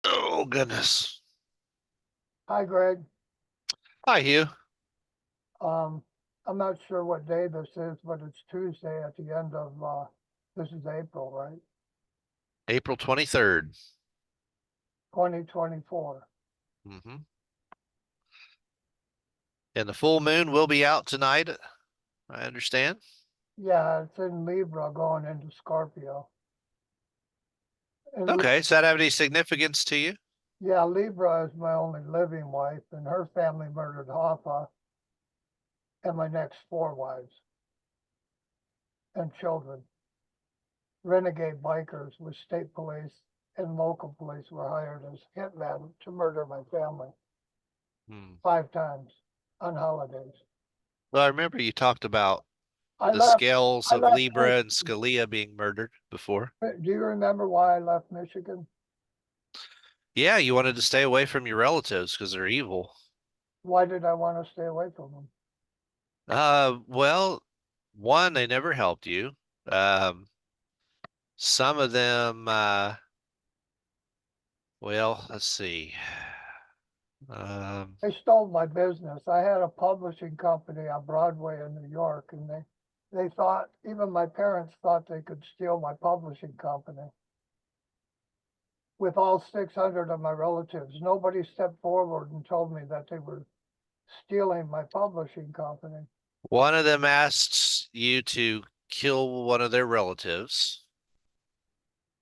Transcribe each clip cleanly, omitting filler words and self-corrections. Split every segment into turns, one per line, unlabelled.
Oh, goodness.
Hi, Greg.
Hi, Hugh.
Um, I'm not sure what day this is, but it's Tuesday at the end of, this is April, right?
April 23rd.
2024.
Hmm. And the full moon will be out tonight, I understand.
Yeah, it's in Libra going into Scorpio. And
Okay, does that have any significance to you?
yeah, Libra is my only living wife, and her family murdered Hoffa and my next four wives and children. Renegade bikers with state police and local police were hired as hitmen to murder my family
Hmm.
5 times on holidays.
Well, I remember you talked about
I
the
left.
scales
I
of
left.
Libra and Scalia being murdered before.
Do you remember why I left Michigan?
Yeah, you wanted to stay away from your relatives because they're evil.
Why did I want to stay away from them?
Well, one, they never helped you. Um, some of them, well, let's see. Um,
They stole my business. I had a publishing company on Broadway in New York, and they thought, even my parents thought they could steal my publishing company with all 600 of my relatives. Nobody stepped forward and told me that they were stealing my publishing company.
One of them asked you to kill one of their relatives.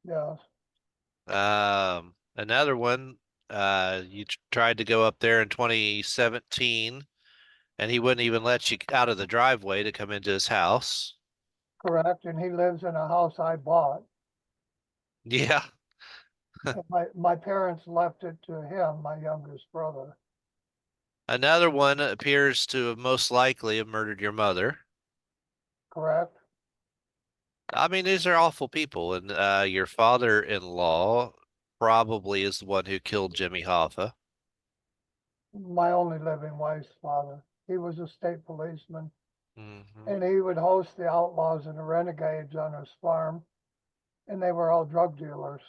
Yes,
Another one, you tried to go up there in 2017, and he wouldn't even let you out of the driveway to come into his house.
correct. And he lives in a house I bought.
Yeah.
And my parents left it to him, my youngest brother.
Another one appears to have most likely have murdered your mother.
Correct.
I mean, these are awful people, and your father-in-law probably is the one who killed Jimmy Hoffa.
My only living wife's father. He was a state policeman,
Hmm.
and he would host the outlaws and the renegades on his farm, and they were all drug dealers.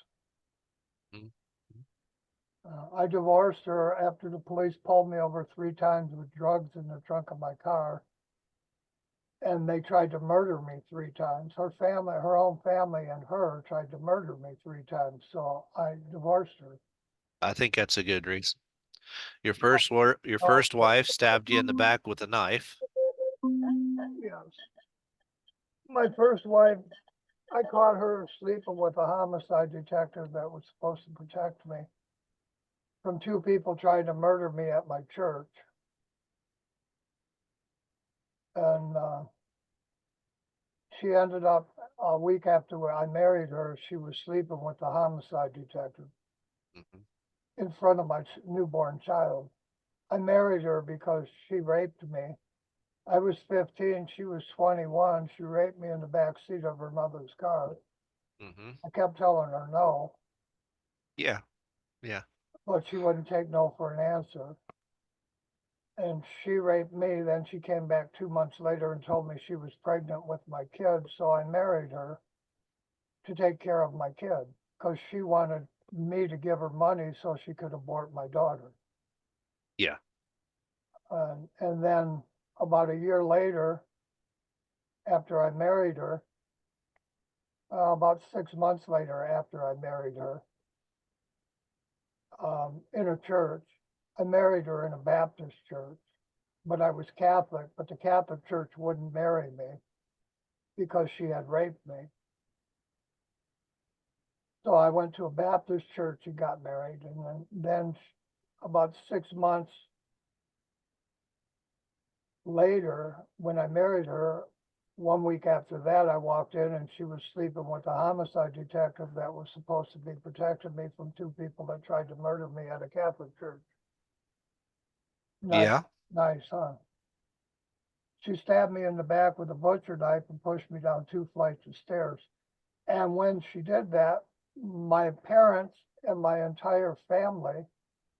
I divorced her after the police pulled me over 3 times with drugs in the trunk of my car, and they tried to murder me 3 times. Her family, her own family, and her tried to murder me 3 times, so I divorced her.
I think that's a good reason. Your
Oh,
first wife stabbed you in the back with a knife.
yes. My first wife, I caught her sleeping with a homicide detective that was supposed to protect me from 2 people trying to murder me at my church. And she ended up a week after I married her, she was sleeping with the homicide detective
Hmm.
in front of my newborn child. I married her because she raped me. I was 15, she was 21. She raped me in the back seat of her mother's car.
Hmm.
I kept telling her no,
Yeah, yeah.
but she wouldn't take no for an answer. And she raped me. Then she came back 2 months later and told me she was pregnant with my kid. So I married her to take care of my kid because she wanted me to give her money so she could abort my daughter.
Yeah.
And then about a year later, after I married her, about 6 months later after I married her, in a church, I married her in a Baptist church, but I was Catholic, but the Catholic church wouldn't marry me because she had raped me. So I went to a Baptist church and got married. And then about 6 months later, when I married her, one week after that, I walked in and she was sleeping with a homicide detective that was supposed to be protecting me from 2 people that tried to murder me at a Catholic church. Nice,
Yeah.
nice, huh? She stabbed me in the back with a butcher knife and pushed me down 2 flights of stairs. And when she did that, my parents and my entire family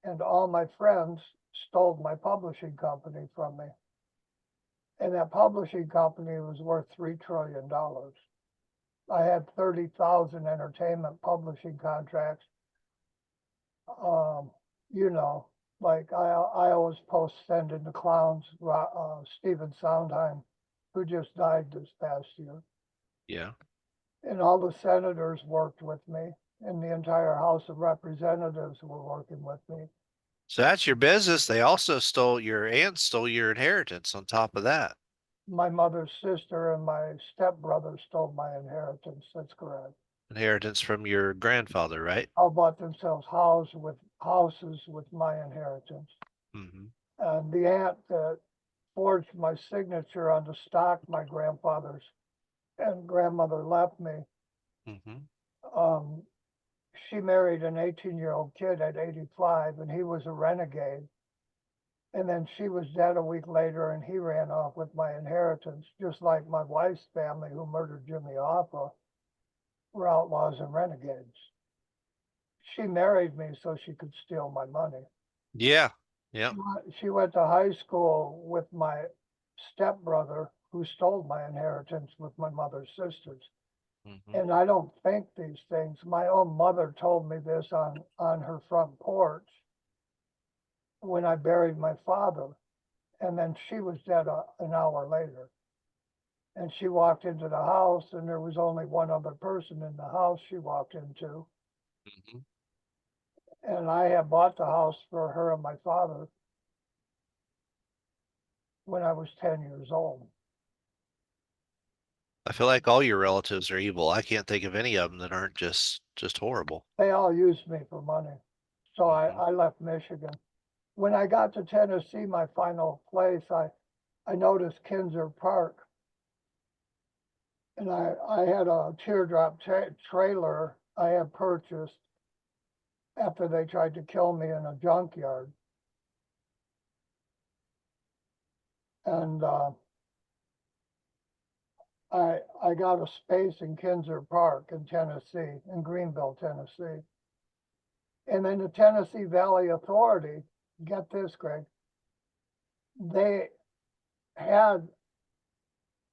and all my friends stole my publishing company from me. And that publishing company was worth $3 trillion. I had 30,000 entertainment publishing contracts. you know, like I always post sending the clowns, Stephen Sondheim, who just died this past year.
Yeah.
And all the senators worked with me, and the entire House of Representatives were working with me.
So that's your business. They also stole your aunt stole your inheritance on top of that.
My mother's sister and my stepbrother stole my inheritance. That's correct.
Inheritance from your grandfather, right?
All bought themselves houses with my inheritance.
Mm-hmm.
And the aunt that forged my signature on the stock my grandfather's and grandmother left me,
Mm-hmm.
um, she married an 18-year-old kid at 85, and he was a renegade. And then she was dead a week later, and he ran off with my inheritance, just like my wife's family, who murdered Jimmy Hoffa, were outlaws and renegades. She married me so she could steal my money.
Yeah. Yeah.
She went to high school with my stepbrother, who stole my inheritance with my mother's sisters.
Mm-hmm.
And I don't think these things. My own mother told me this on her front porch when I buried my father. And then she was dead an hour later. And she walked into the house, and there was only one other person in the house she walked into.
Mm-hmm.
And I had bought the house for her and my father when I was 10 years old.
I feel like all your relatives are evil. I can't think of any of them that aren't just horrible.
They all used me for money. So
Mm-hmm.
I left Michigan. When I got to Tennessee, my final place, I noticed Kinzer Park. And I had a teardrop trailer I had purchased after they tried to kill me in a junkyard. And I got a space in Kinzer Park in Tennessee, in Greeneville, Tennessee. And then the Tennessee Valley Authority, get this, Greg, they had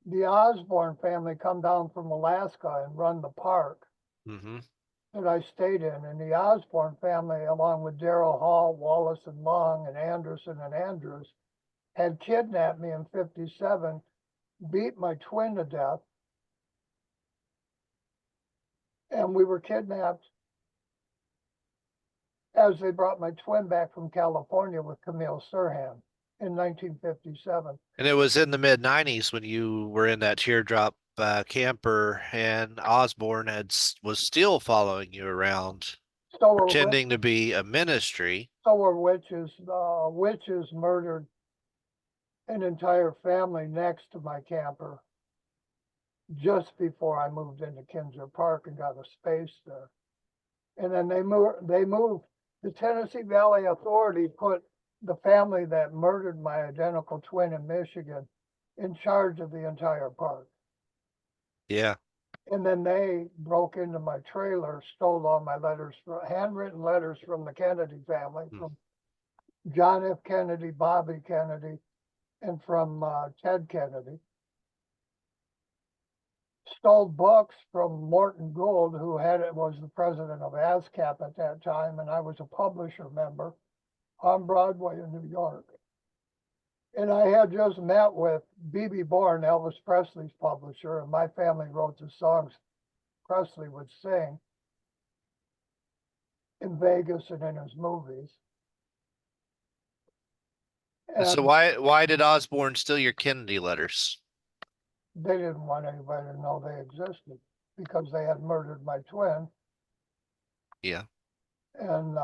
the Osborne family come down from Alaska and run the park
Mm-hmm.
that I stayed in. And the Osborne family, along with Darrell Hall, Wallace and Long, and Anderson and Andrews, had kidnapped me in 57, beat my twin to death, and we were kidnapped as they brought my twin back from California with Camille Sirhan in 1957.
And it was in the mid 90s when you were in that teardrop camper, and Osborne was still following you around,
So were,
pretending to be a ministry.
so were witches. Witches murdered an entire family next to my camper just before I moved into Kinzer Park and got a space there. And then they moved. The Tennessee Valley Authority put the family that murdered my identical twin in Michigan in charge of the entire park.
Yeah.
And then they broke into my trailer, stole all my letters, handwritten letters from the Kennedy family, from John F. Kennedy, Bobby Kennedy, and from Ted Kennedy. Stole books from Morton Gould, who was the president of ASCAP at that time, and I was a publisher member on Broadway in New York. And I had just met with B.B. Bourne, Elvis Presley's publisher, and my family wrote the songs Presley would sing in Vegas and in his movies.
And so
And
why did Osborne steal your Kennedy letters?
they didn't want anybody to know they existed because they had murdered my twin.
Yeah.
And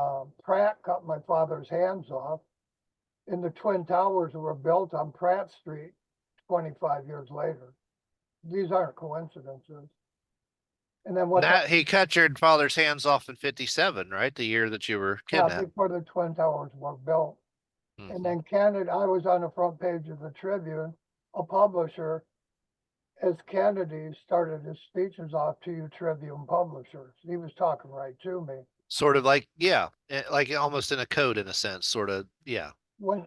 Pratt cut my father's hands off. And the Twin Towers were built on Pratt Street 25 years later. These aren't coincidences. And then
That he cut your father's hands off in 57, right? The year that you were kidnapped.
before the Twin Towers were built. And
Mm-hmm.
then Kennedy, I was on the front page of the Tribune, a publisher, as Kennedy started his speeches off to you Tribune publishers. He was talking right to me.
Sort of like, yeah, like almost in a code in a sense, sort of, yeah.
When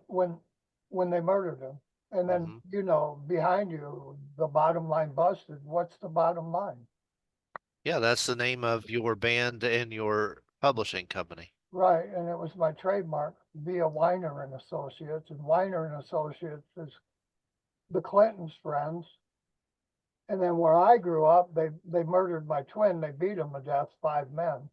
they murdered him. And then,
Mm-hmm.
you know, behind you, the bottom line busted. What's the bottom line?
Yeah, that's the name of your band and your publishing company.
Right, and it was my trademark via Weiner and Associates, and Weiner and Associates is the Clintons' friends. And then where I grew up, they murdered my twin. They beat him to death, 5 men.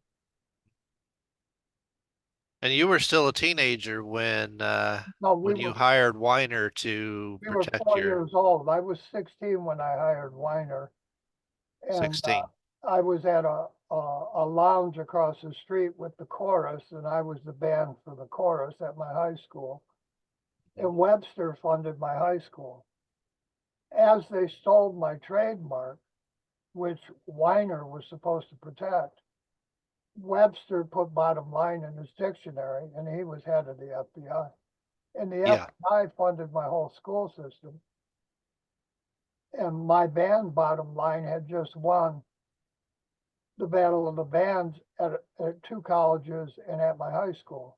And you were still a teenager
No,
when you hired Weiner to
we were
protect
4 years
your
old. I was 16 when I hired Weiner, and
16.
I was at a lounge across the street with the chorus, and I was the band for the chorus at my high school. And Webster funded my high school. As they stole my trademark, which Weiner was supposed to protect, Webster put bottom line in his dictionary, and he was head of the FBI. And the
Yeah.
FBI funded my whole school system. And my band, bottom line, had just won the Battle of the Bands at 2 colleges and at my high school.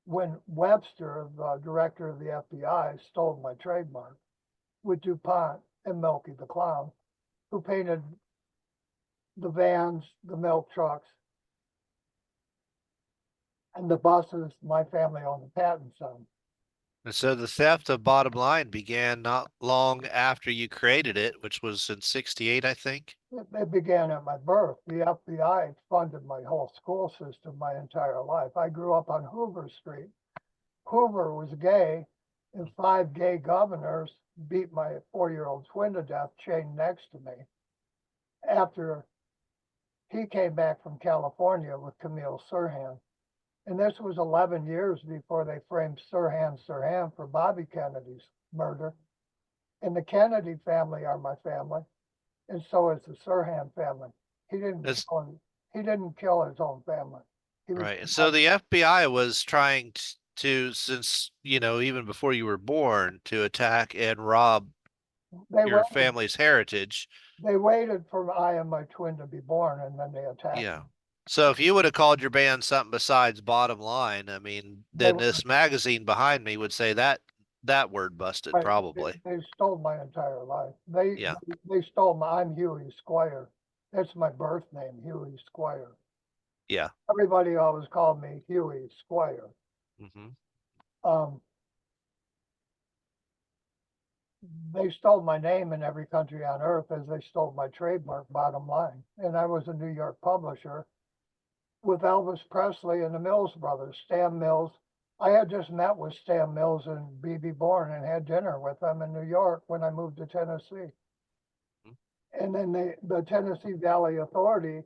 When Webster, the director of the FBI, stole my trademark with DuPont and Milky the Clown, who painted the vans, the milk trucks, and the buses my family owned the patents on.
And so the theft of Bottom Line began not long after you created it, which was in 68, I think.
It began at my birth. The FBI funded my whole school system my entire life. I grew up on Hoover Street. Hoover was gay, and 5 gay governors beat my 4-year-old twin to death, chained next to me, after he came back from California with Camille Sirhan. And this was 11 years before they framed Sirhan for Bobby Kennedy's murder. And the Kennedy family are my family, and so is the Sirhan family. He didn't
That's
he didn't kill his own family. He was
right. And so the FBI was trying to, since, even before you were born, to attack and rob
they
your
waited,
family's heritage.
they waited for I and my twin to be born, and then they attacked
Yeah.
me.
So if you would have called your band something besides Bottom Line, I mean,
They
then this magazine behind me would say that word busted
right,
probably.
they stole my entire life.
Yeah.
They stole I'm Huey Squire. That's my birth name, Huey Squire.
Yeah.
Everybody always called me Huey Squire.
Hmm.
Um, they stole my name in every country on earth as they stole my trademark, Bottom Line. And I was a New York publisher with Elvis Presley and the Mills brothers, Stan Mills. I had just met with Stan Mills and B.B. Bourne and had dinner with them in New York when I moved to Tennessee. And then the Tennessee Valley Authority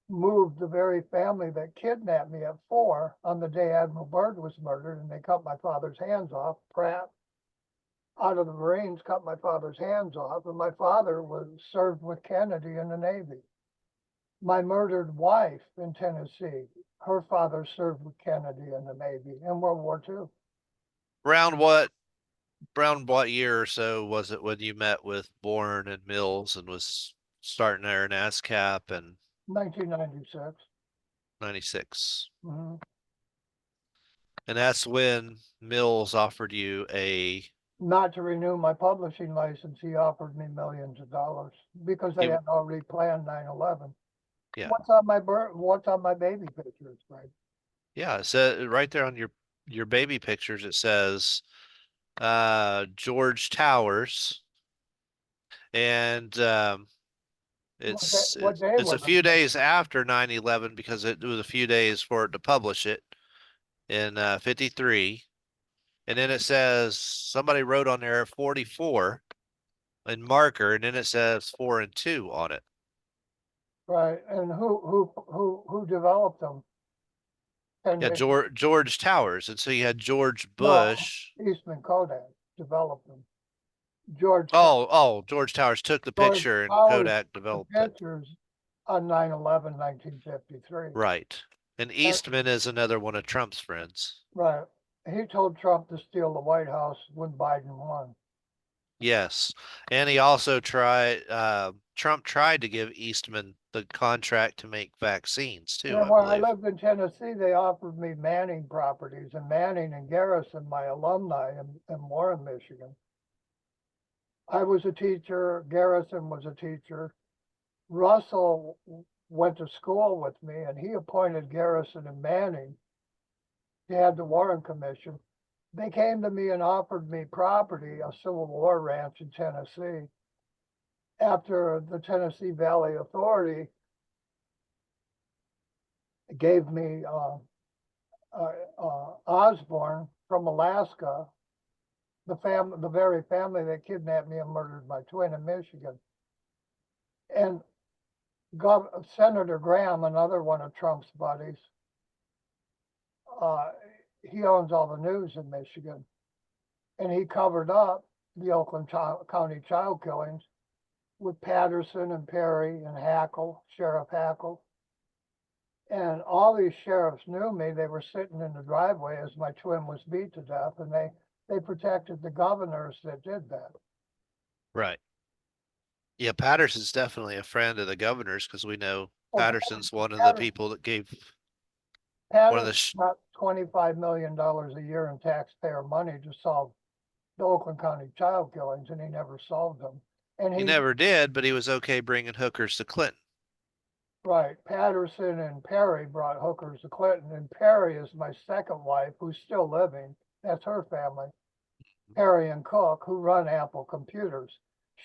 moved the very family that kidnapped me at 4 on the day Admiral Byrd was murdered, and they cut my father's hands off. Pratt, out of the Marines, cut my father's hands off, and my father was served with Kennedy in the Navy. My murdered wife in Tennessee, her father served with Kennedy in the Navy in World War II.
Around what year or so was it when you met with Bourne and Mills and was starting there in ASCAP and
1996.
96?
Mhm.
And that's when Mills offered you a
Not to renew my publishing license, he offered me millions of dollars because they
he
had already planned 9/11.
yeah.
What's on my baby pictures, right?
Yeah, it said right there on your baby pictures it says George Towers, and
What day
it's a
was
few
it?
days after 9/11 because it was a few days for it to publish it in 53. And then it says somebody wrote on there 44 in marker, and then it says 4 and 2 on it.
Right, and who developed them?
Yeah, George Towers. And so you had George
No,
Bush.
Eastman Kodak developed them. George
George Towers took the
George
picture and
Powers
Kodak
took the
developed it.
pictures on 9/11, 1953.
Right. And
And,
Eastman is another one of Trump's friends.
right, he told Trump to steal the White House when Biden won.
Yes. And he also Trump tried to give Eastman the contract to make vaccines too,
And
I
when I
believe.
lived in Tennessee, they offered me Manning properties, and Manning and Garrison, my alumni in Warren, Michigan. I was a teacher, Garrison was a teacher. Russell went to school with me, and he appointed Garrison and Manning He had the Warren Commission. They came to me and offered me property, a Civil War ranch in Tennessee, after the Tennessee Valley Authority gave me Osborne from Alaska, the very family that kidnapped me and murdered my twin in Michigan. And Senator Graham, another one of Trump's buddies, he owns all the news in Michigan, and he covered up the Oakland County child killings with Patterson and Perry and Hackle, Sheriff Hackle. And all these sheriffs knew me. They were sitting in the driveway as my twin was beat to death, and they protected the governors that did that.
Right. Yeah, Patterson's definitely a friend of the governor's because we know Patterson's one of the people that gave one of the.
Patterson got $25 million a year in taxpayer money to solve the Oakland County child killings, and he never solved them. And
He never did, but he was okay bringing hookers to Clinton.
Right. Patterson and Perry brought hookers to Clinton, and Perry is my second wife, who's still living. That's her family. Perry and Cook, who run Apple Computers.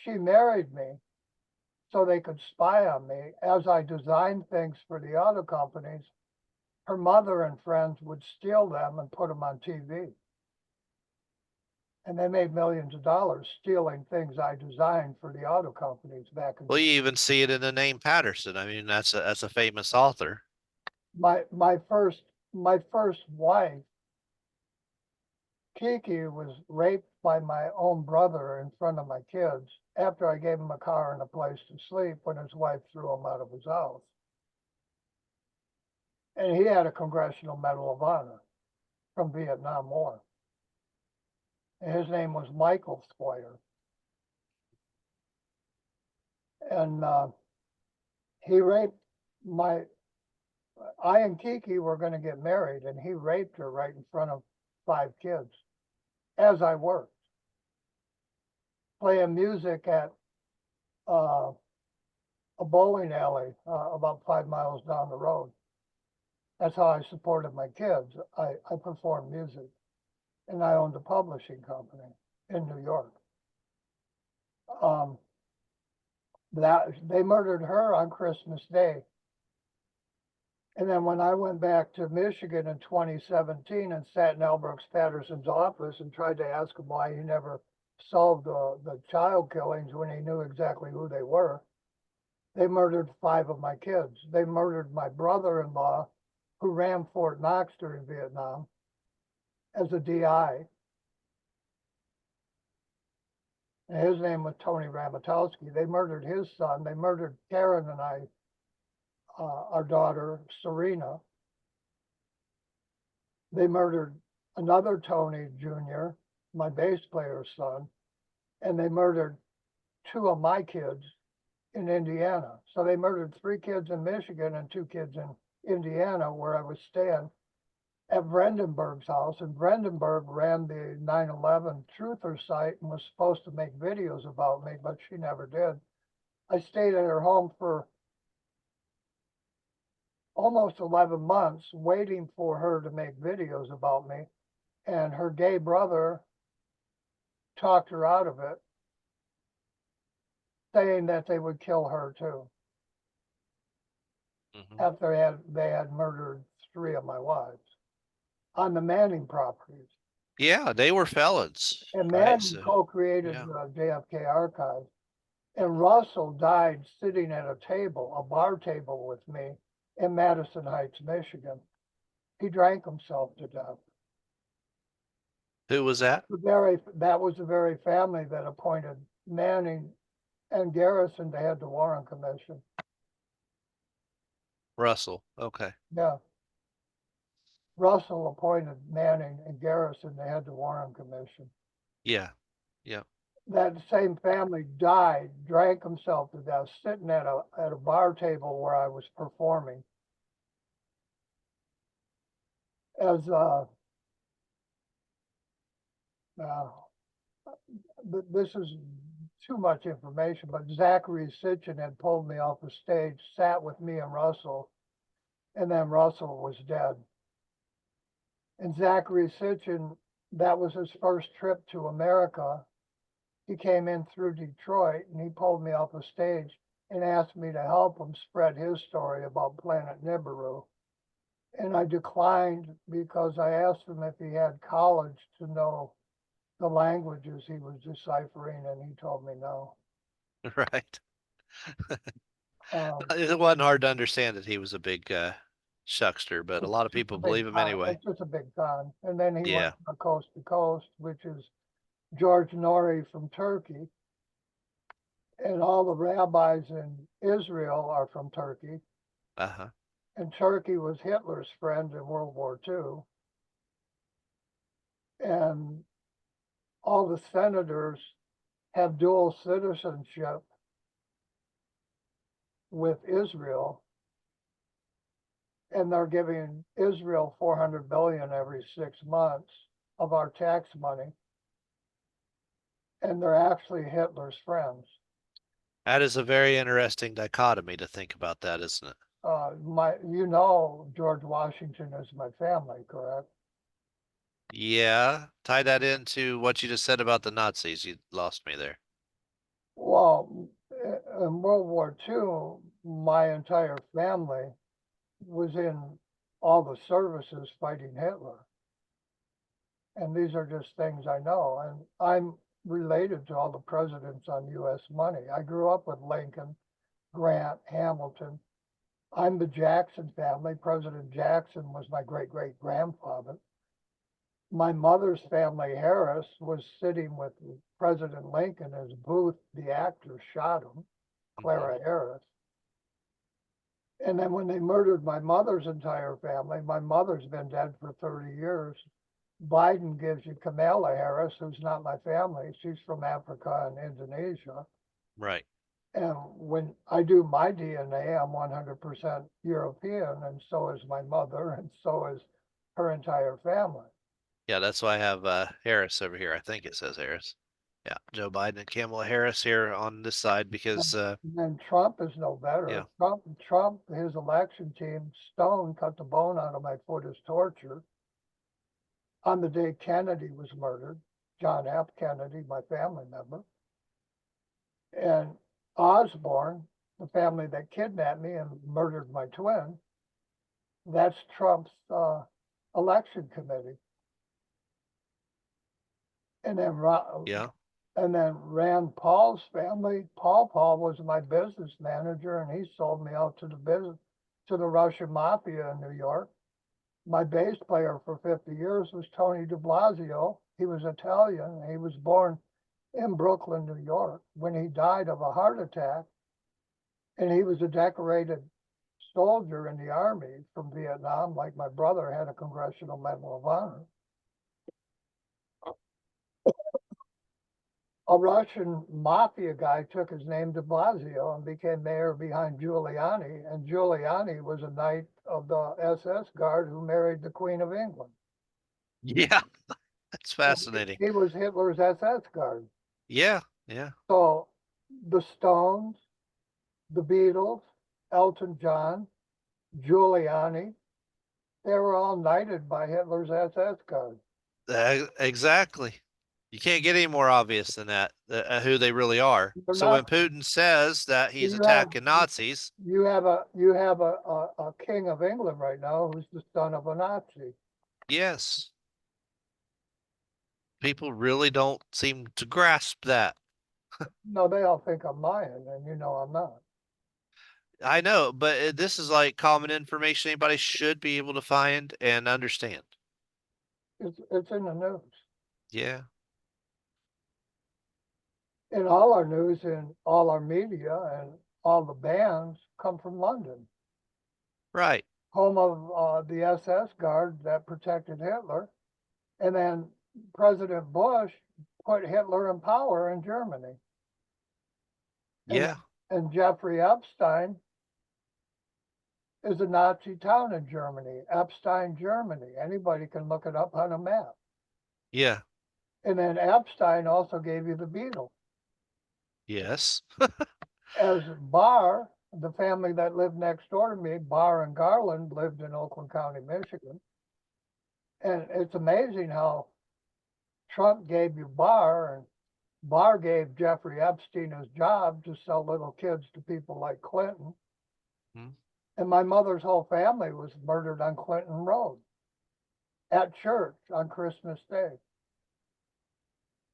She married me so they could spy on me. As I designed things for the auto companies, her mother and friends would steal them and put them on TV. And they made millions of dollars stealing things I designed for the auto companies back in.
Well, you even see it in the name Patterson. I mean, that's a famous author.
My first wife, Kiki, was raped by my own brother in front of my kids after I gave him a car and a place to sleep when his wife threw him out of his house. And he had a Congressional Medal of Honor from Vietnam War. And his name was Michael Squire. And he raped I and Kiki were going to get married, and he raped her right in front of 5 kids as I worked, playing music at a bowling alley about 5 miles down the road. That's how I supported my kids. I performed music, and I owned a publishing company in New York. They murdered her on Christmas Day. And then when I went back to Michigan in 2017 and sat in L. Brooks Patterson's office and tried to ask him why he never solved the child killings when he knew exactly who they were, they murdered 5 of my kids. They murdered my brother-in-law, who ran Fort Knox during Vietnam as a DI. And his name was Tony Ramatowski. They murdered his son. They murdered Karen and I, our daughter, Serena. They murdered another Tony Jr., my bass player's son, and they murdered 2 of my kids in Indiana. So they murdered 3 kids in Michigan and 2 kids in Indiana, where I was staying at Brandenburg's house. And Brandenburg ran the 9/11 truther site and was supposed to make videos about me, but she never did. I stayed at her home for almost 11 months waiting for her to make videos about me, and her gay brother talked her out of it, saying that they would kill her too. After they had murdered 3 of my wives on the Manning properties.
Yeah, they were felons.
And Manning
Right?
co-created the JFK archive. And Russell died sitting at a table, a bar table with me in Madison Heights, Michigan. He drank himself to death.
Who was that?
That was the very family that appointed Manning and Garrison to head the Warren Commission.
Russell. Okay.
Yeah. Russell appointed Manning and Garrison to head the Warren Commission.
Yeah. Yeah.
That same family died, drank himself to death, sitting at a bar table where I was performing. As this is too much information, but Zachary Sitchin had pulled me off the stage, sat with me and Russell, and then Russell was dead. And Zachary Sitchin, that was his first trip to America. He came in through Detroit and he pulled me off a stage and asked me to help him spread his story about Planet Nibiru. And I declined because I asked him if he had college to know the languages he was deciphering, and he told me no.
Right.
Um,
It wasn't hard to understand that he was a big shuckster, but a
it's
lot of
just a
people
big
believe him
con.
anyway.
It's just a big con. And then he went
Yeah.
to Coast to Coast, which is George Nori from Turkey, and all the rabbis in Israel are from Turkey.
Uh-huh.
And Turkey was Hitler's friend in World War II. And all the senators have dual citizenship with Israel, and they're giving Israel 400 billion every 6 months of our tax money, and they're actually Hitler's friends.
That is a very interesting dichotomy to think about that, isn't it?
George Washington is my family, correct?
Yeah. Tie that into what you just said about the Nazis. You lost me there.
Well, in World War II, my entire family was in all the services fighting Hitler. And these are just things I know. And I'm related to all the presidents on US money. I grew up with Lincoln, Grant, Hamilton. I'm the Jackson family. President Jackson was my great great grandfather. My mother's family, Harris, was sitting with President Lincoln as Booth, the actor, shot him, Clara Harris. And then when they murdered my mother's entire family, my mother's been dead for 30 years. Biden gives you Kamala Harris, who's not my family. She's from Africa and Indonesia.
Right.
And when I do my DNA, I'm 100% European, and so is my mother, and so is her entire family.
Yeah, that's why I have Harris over here. I think it says Harris. Yeah, Joe Biden and Kamala Harris here on this side because
And Trump is no
yeah.
better. Trump, his election team, Stone cut the bone out of my foot as torture. On the day Kennedy was murdered, John F. Kennedy, my family member, and Osborne, the family that kidnapped me and murdered my twin, that's Trump's election committee. And then
Yeah.
Rand Paul's family. Paul was my business manager, and he sold me out to the Russian mafia in New York. My bass player for 50 years was Tony de Blasio. He was Italian. He was born in Brooklyn, New York, when he died of a heart attack. And he was a decorated soldier in the army from Vietnam, like my brother had a Congressional Medal of Honor. A Russian mafia guy took his name de Blasio and became mayor behind Giuliani. And Giuliani was a knight of the SS Guard who married the Queen of England.
Yeah. That's fascinating.
He was Hitler's SS Guard.
Yeah. Yeah.
So the Stones, the Beatles, Elton John, Giuliani, they were all knighted by Hitler's SS Guard.
Exactly. You can't get any more obvious than that, who they really are.
They're
So when
not.
Putin says that he's
You have
attacking Nazis,
you have a king of England right now who's the son of a Nazi.
yes, people really don't seem to grasp that.
No, they all think I'm lying, and I'm not.
I know, but this is like common information anybody should be able to find and understand.
It's in the news.
Yeah.
And all our news and all our media and all the bands come from London,
Right.
home of the SS Guard that protected Hitler. And then President Bush put Hitler in power in Germany.
Yeah.
And Jeffrey Epstein is a Nazi town in Germany, Epstein, Germany. Anybody can look it up on a map.
Yeah.
And then Epstein also gave you the Beatles.
Yes.
As Barr, the family that lived next door to me, Barr and Garland, lived in Oakland County, Michigan. And it's amazing how Trump gave you Barr, and Barr gave Jeffrey Epstein his job to sell little kids to people like Clinton.
Hmm.
And my mother's whole family was murdered on Clinton Road at church on Christmas Day.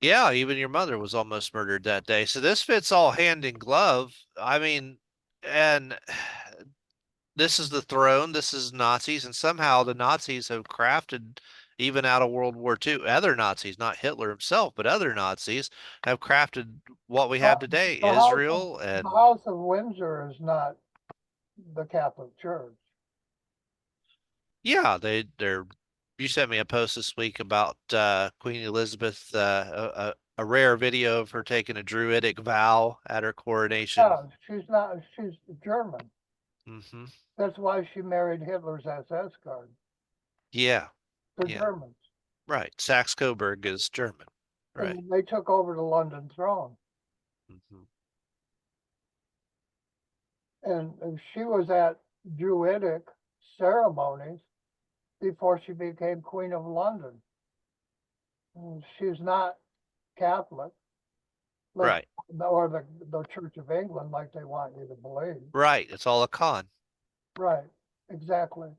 Yeah, even your mother was almost murdered that day. So this fits all hand in glove. I mean, and this is the throne, this is Nazis, and somehow the Nazis have crafted, even out of World War II, other Nazis, not Hitler himself, but other Nazis have crafted what we have today,
The
Israel,
the
and
House of Windsor is not the Catholic Church.
yeah, they're. You sent me a post this week about Queen Elizabeth, a rare video of her taking a druidic vow at her coronation.
Yeah, she's not, she's German.
Hmm.
That's why she married Hitler's SS guard.
Yeah,
They're
yeah,
Germans.
right. Saxe-Coburg is German, right?
And they took over the London throne.
Hmm.
And she was at Druidic ceremonies before she became Queen of London. And she's not Catholic, like,
Right,
or the Church of England, like they want you to believe.
right. It's all a con.
Right, exactly.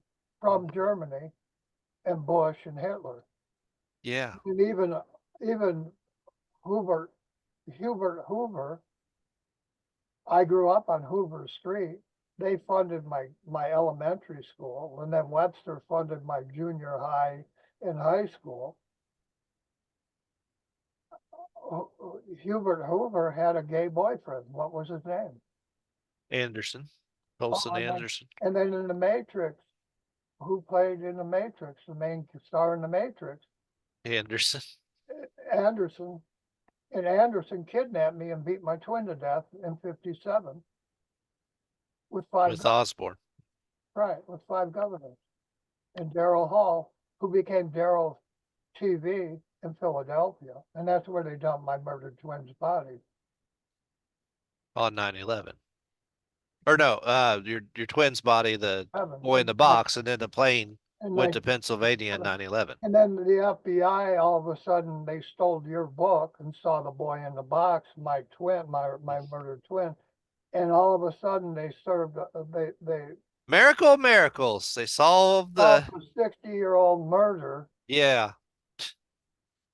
From Germany and Bush and Hitler.
Yeah,
And even Hubert Hoover, I grew up on Hoover Street. They funded my elementary school, and then Webster funded my junior high and high school. Hubert Hoover had a gay boyfriend. What was his name?
Anderson,
Oh,
Colson Anderson,
and then in the Matrix, who played in the Matrix, the main star in the Matrix?
Anderson
Anderson. And Anderson kidnapped me and beat my twin to death in '57 with
with Osborne.
with 5 governors. And Daryl Hall, who became Daryl TV in Philadelphia, and that's where they dumped my murdered twin's body.
On 9/11. Or no, your twin's body, the
Heaven,
boy in the box, and then the plane
in
went to Pennsylvania in
1997.
9/11.
And then the FBI, all of a sudden, they stole your book and saw the boy in the box, my twin, my murdered twin, and all of a sudden they served, they
Miracle of miracles. They solved
solved
the,
the 60-year-old murder
yeah,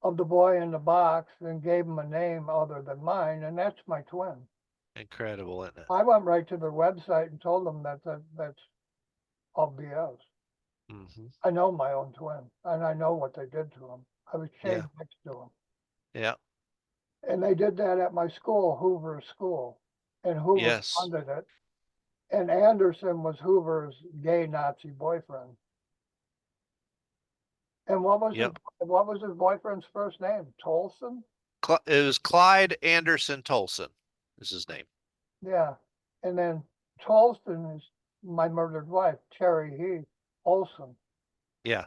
of the boy in the box and gave him a name other than mine, and that's my twin.
incredible, isn't it?
I went right to their website and told them that's all BS.
Hmm.
I know my own twin, and I know what they did to him. I was
Yeah,
chained next to him.
yeah,
And they did that at my school, Hoover School. And Hoover
yes,
funded it. And Anderson was Hoover's gay Nazi boyfriend. And
yep.
what was his boyfriend's first name? Tolson?
It was Clyde Anderson Tolson, is his name.
Yeah. And then Tolson is my murdered wife, Terry Heath Olson.
Yeah,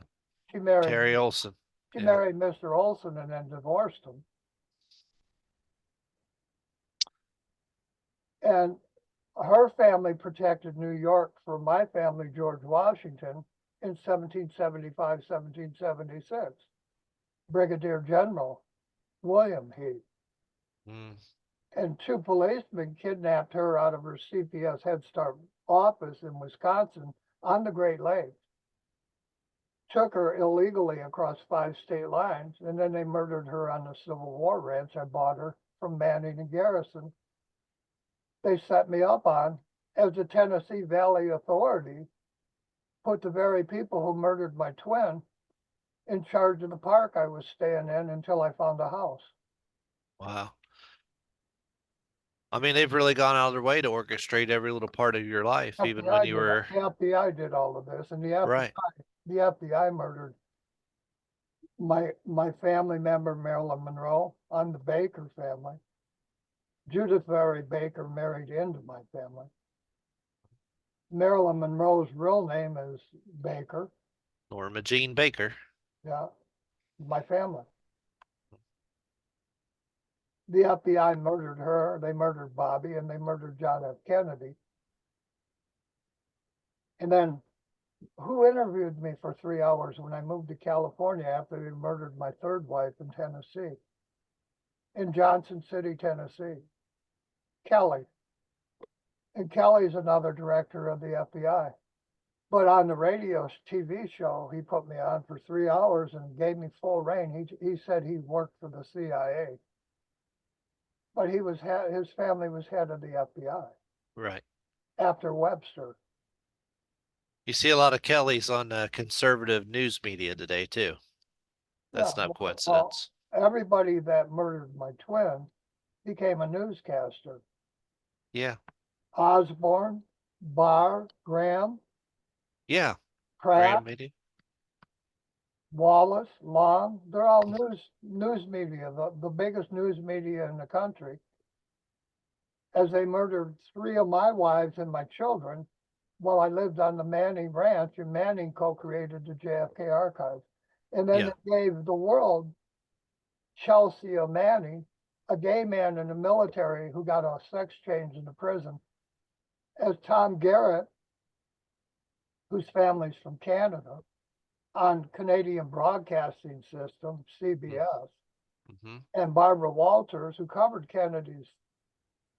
She married
Terry Olson.
she
Yeah,
married Mr. Olson and then divorced him. And her family protected New York for my family, George Washington, in 1775, 1776. Brigadier General William Heath.
mm,
And 2 policemen kidnapped her out of her CPS Head Start office in Wisconsin on the Great Lakes, took her illegally across 5 state lines, and then they murdered her on the Civil War ranch I bought her from Manning and Garrison. They set me up on as the Tennessee Valley Authority, put the very people who murdered my twin in charge of the park I was staying in until I found a house.
wow. I mean, they've really gone out of their way to orchestrate every little part of your life, even when
FBI
you
did,
were
the FBI did all of this, and
right.
the FBI murdered my family member Marilyn Monroe. I'm the Baker family. Judith Vary Baker married into my family. Marilyn Monroe's real name is Baker.
Norma Jean Baker.
Yeah, my family. The FBI murdered her. They murdered Bobby, and they murdered John F. Kennedy. And then who interviewed me for 3 hours when I moved to California after they murdered my third wife in Tennessee, in Johnson City, Tennessee? Kelly. And Kelly's another director of the FBI. But on the radio TV show, he put me on for 3 hours and gave me full reign. He said he worked for the CIA, but his family was head of the FBI
Right.
after Webster.
You see a lot of Kellys on conservative news media today too.
Yeah,
That's not
well,
coincidence.
everybody that murdered my twin became a newscaster.
Yeah.
Osborne, Barr, Graham,
Yeah.
Pratt,
Grand media.
Wallace, Long, they're all news media, the biggest news media in the country. As they murdered 3 of my wives and my children while I lived on the Manning Ranch, and Manning co-created the JFK archives. And then
Yeah.
they gave the world Chelsea Manning, a gay man in the military who got a sex change in the prison, as Tom Garrett, whose family's from Canada, on Canadian Broadcasting System, CBS,
Mm-hmm.
and Barbara Walters, who covered Kennedy's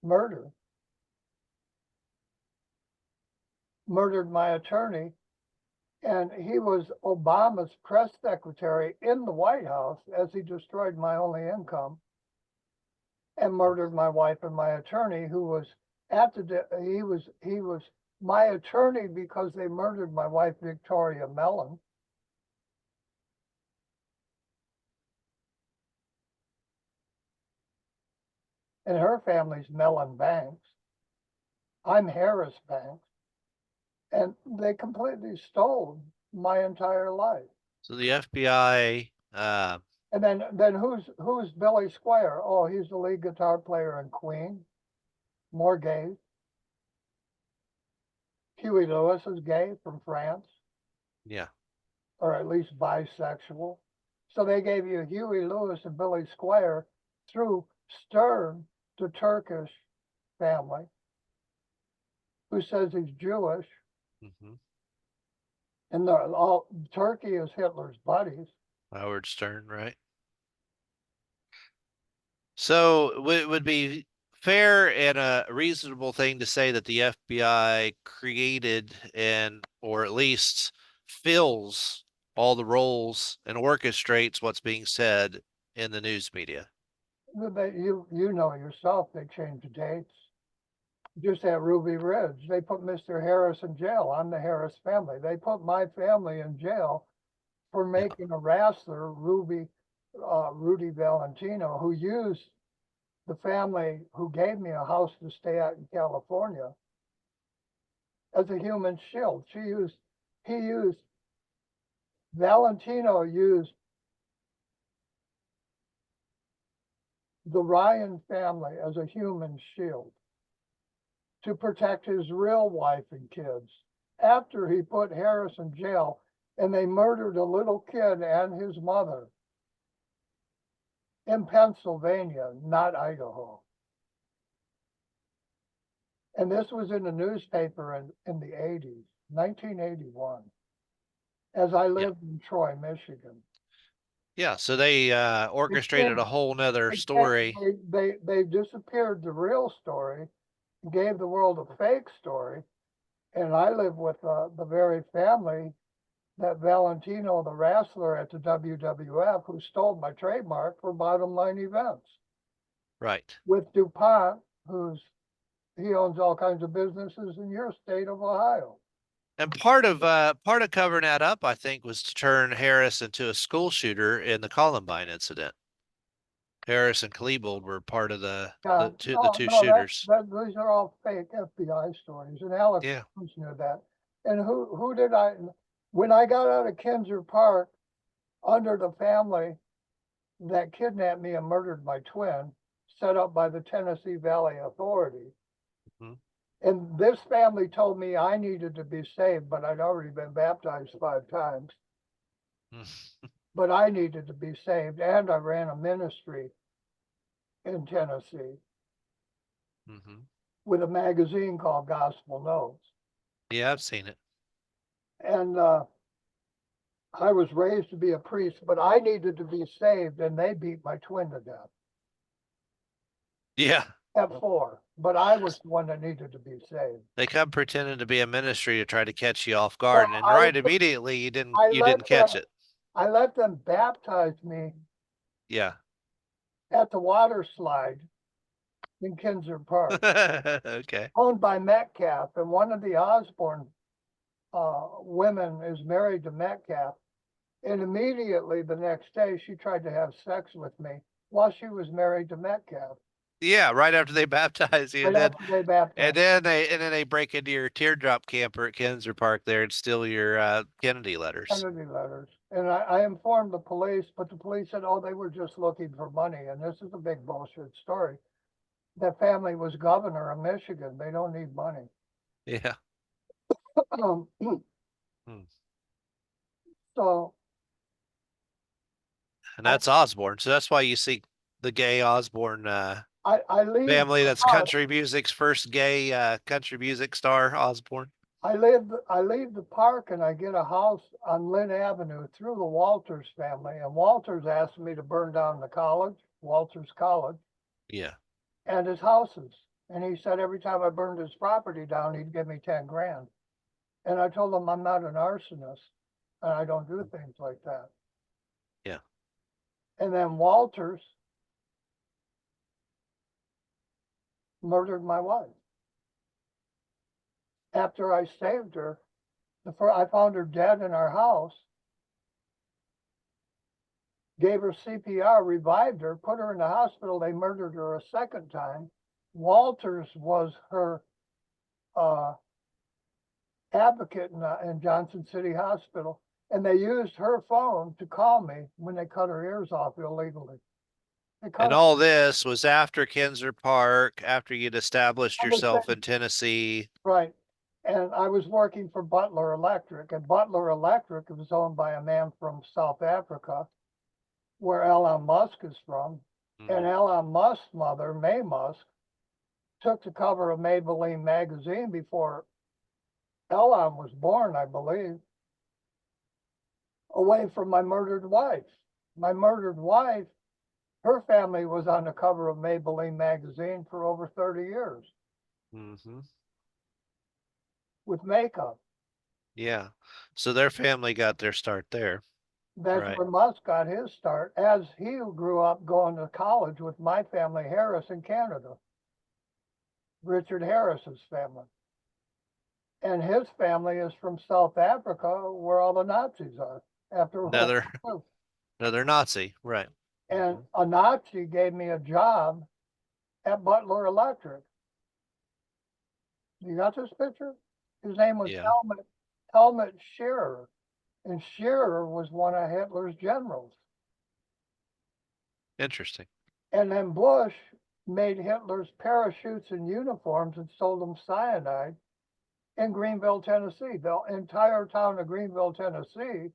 murder, murdered my attorney. And he was Obama's press secretary in the White House as he destroyed my only income and murdered my wife and my attorney, who was he was my attorney because they murdered my wife, Victoria Mellon. And her family's Mellon Banks. I'm Harris Banks. And they completely stole my entire life.
So the FBI,
And then who's Billy Squire? Oh, he's the lead guitar player in Queen. More gays. Huey Lewis is gay from France,
yeah.
or at least bisexual. So they gave you Huey Lewis and Billy Squire through Stern, the Turkish family, who says he's Jewish.
Mm-hmm.
And they're all Turkey is Hitler's buddies.
Howard Stern, right? So it would be fair and a reasonable thing to say that the FBI created or at least fills all the roles and orchestrates what's being said in the news media.
You know yourself, they changed dates. Just at Ruby Ridge, they put Mr. Harris in jail. I'm the Harris family. They put my family in jail for
Yeah.
making a wrestler, Rudy Valentino, who used the family who gave me a house to stay at in California as a human shield. Valentino used the Ryan family as a human shield to protect his real wife and kids after he put Harris in jail and they murdered a little kid and his mother in Pennsylvania, not Idaho. And this was in the newspaper in the 80s, 1981, as I lived in Troy, Michigan.
Yeah. So they orchestrated a whole nother story.
They disappeared the real story, gave the world a fake story, and I live with the very family that Valentino, the wrestler at the WWF, who stole my trademark for Bottom Line Events,
Right.
with DuPont, he owns all kinds of businesses in your state of Ohio.
And part of covering that up, I think, was to turn Harris into a school shooter in the Columbine incident. Harris and Klebold were part of the two shooters.
These are all fake FBI stories, and Alex
Yeah.
Jones knew that. And who did when I got out of Kinzer Park, under the family that kidnapped me and murdered my twin, set up by the Tennessee Valley Authority.
Mhm.
And this family told me I needed to be saved, but I'd already been baptized 5 times. But I needed to be saved, and I ran a ministry in Tennessee
Mm-hmm.
with a magazine called Gospel Notes.
Yeah, I've seen it.
And I was raised to be a priest, but I needed to be saved, and they beat my twin to death
Yeah.
at 4. But I was the one that needed to be saved.
They come pretending to be a ministry to try to catch you off guard,
Well,
and right immediately you didn't catch it.
I let them baptize me
Yeah.
at the water slide in Kinser Park,
Okay.
owned by Metcalf, and one of the Osborne women is married to Metcalf. And immediately the next day, she tried to have sex with me while she was married to Metcalf.
Yeah, right after they baptize you,
Right after they baptized.
and then they break into your teardrop camper at Kinser Park there and steal your Kennedy letters.
Kennedy letters. And I informed the police, but the police said, oh, they were just looking for money. And this is a big bullshit story. That family was governor of Michigan. They don't need money.
Yeah. Hmm.
So
And that's Osborne. So that's why you see the gay Osborne
I leave
family. That's
the park.
country music's first gay country music star, Osborne.
I leave the park and I get a house on Lynn Avenue through the Walters family. And Walters asked me to burn down the college, Walters College,
Yeah.
and his houses. And he said every time I burned his property down, he'd give me 10 grand. And I told him I'm not an arsonist and I don't do things like that.
Yeah.
And then Walters murdered my wife. After I saved her, I found her dead in our house, gave her CPR, revived her, put her in the hospital. They murdered her a second time. Walters was her advocate in Johnson City Hospital, and they used her phone to call me when they cut her ears off illegally.
And all this was after Kinser Park, after you'd established
I was
yourself
saying-
in Tennessee.
Right. And I was working for Butler Electric, and Butler Electric was owned by a man from South Africa, where Elon Musk is from. And
Mhm.
Elon Musk's mother, May Musk, took the cover of Maybelline magazine before Elon was born, I believe, away from my murdered wife. My murdered wife, her family was on the cover of Maybelline magazine for over 30 years
Mhm.
with makeup.
Yeah. So their family got their start there.
That's
Right.
where Musk got his start, as he grew up going to college with my family, Harris, in Canada. Richard Harris's family. And his family is from South Africa, where all the Nazis are after World
Another
War II.
another Nazi. Right.
And a Nazi gave me a job at Butler Electric. You got this picture? His name was
Yeah.
Helmut Scherer. And Scherer was one of Hitler's generals.
Interesting.
And then Bush made Hitler's parachutes and uniforms and sold them cyanide in Greeneville, Tennessee. The entire town of Greeneville, Tennessee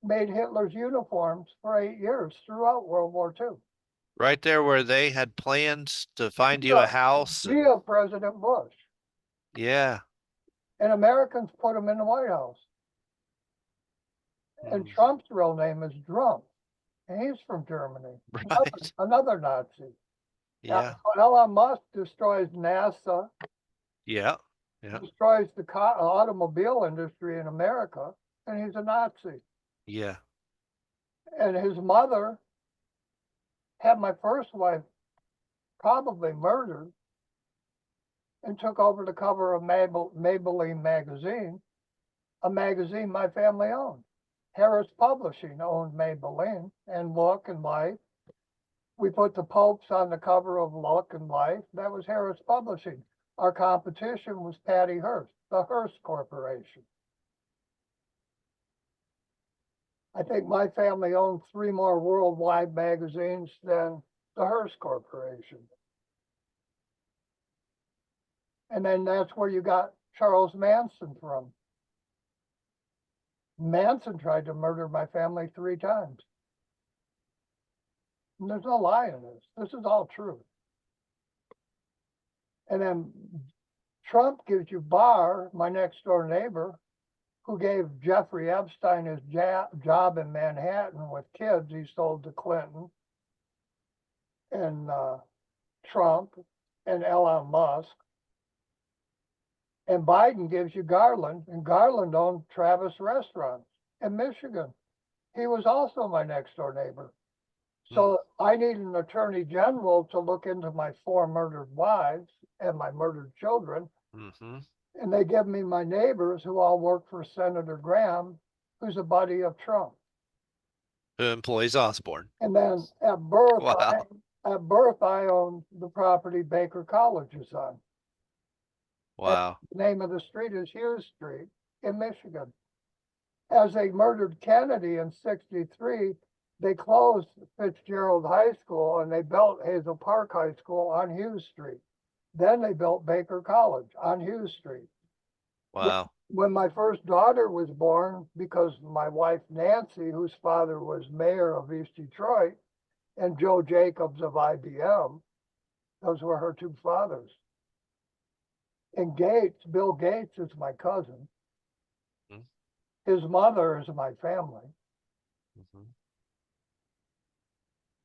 made Hitler's uniforms for 8 years throughout World War II.
Right there where they had plans to find you a house.
Via President Bush.
Yeah.
And Americans put him in the White House. And
Mm.
Trump's real name is Drumpf. And he's from Germany.
Right.
Another Nazi.
Yeah.
Elon Musk destroys NASA,
Yeah. Yeah.
destroys the automobile industry in America, and he's a Nazi.
Yeah.
And his mother had my first wife probably murdered and took over the cover of Maybelline magazine, a magazine my family owned. Harris Publishing owned Maybelline and Look and Life. We put the Popes on the cover of Look and Life. That was Harris Publishing. Our competition was Patty Hearst, the Hearst Corporation. I think my family owned 3 more worldwide magazines than the Hearst Corporation. And then that's where you got Charles Manson from. Manson tried to murder my family 3 times. And there's no lie in this. This is all true. And then Trump gives you Barr, my next door neighbor, who gave Jeffrey Epstein his job in Manhattan with kids he sold to Clinton and Trump and Elon Musk. And Biden gives you Garland, and Garland owned Travis Restaurants in Michigan. He was also my next door neighbor. So I need an attorney general to look into my 4 murdered wives and my murdered children.
Mm-hmm.
And they give me my neighbors who all work for Senator Graham, who's a buddy of Trump.
Who employs Osborne.
And then at birth,
Wow.
I owned the property Baker College is on.
Wow.
The name of the street is Hughes Street in Michigan. As they murdered Kennedy in '63, they closed Fitzgerald High School and they built Hazel Park High School on Hughes Street. Then they built Baker College on Hughes Street.
Wow.
When my first daughter was born, because my wife Nancy, whose father was mayor of East Detroit, and Joe Jacobs of IBM, those were her 2 fathers. And Gates, Bill Gates is my cousin. His mother is my family.
Mm-hmm.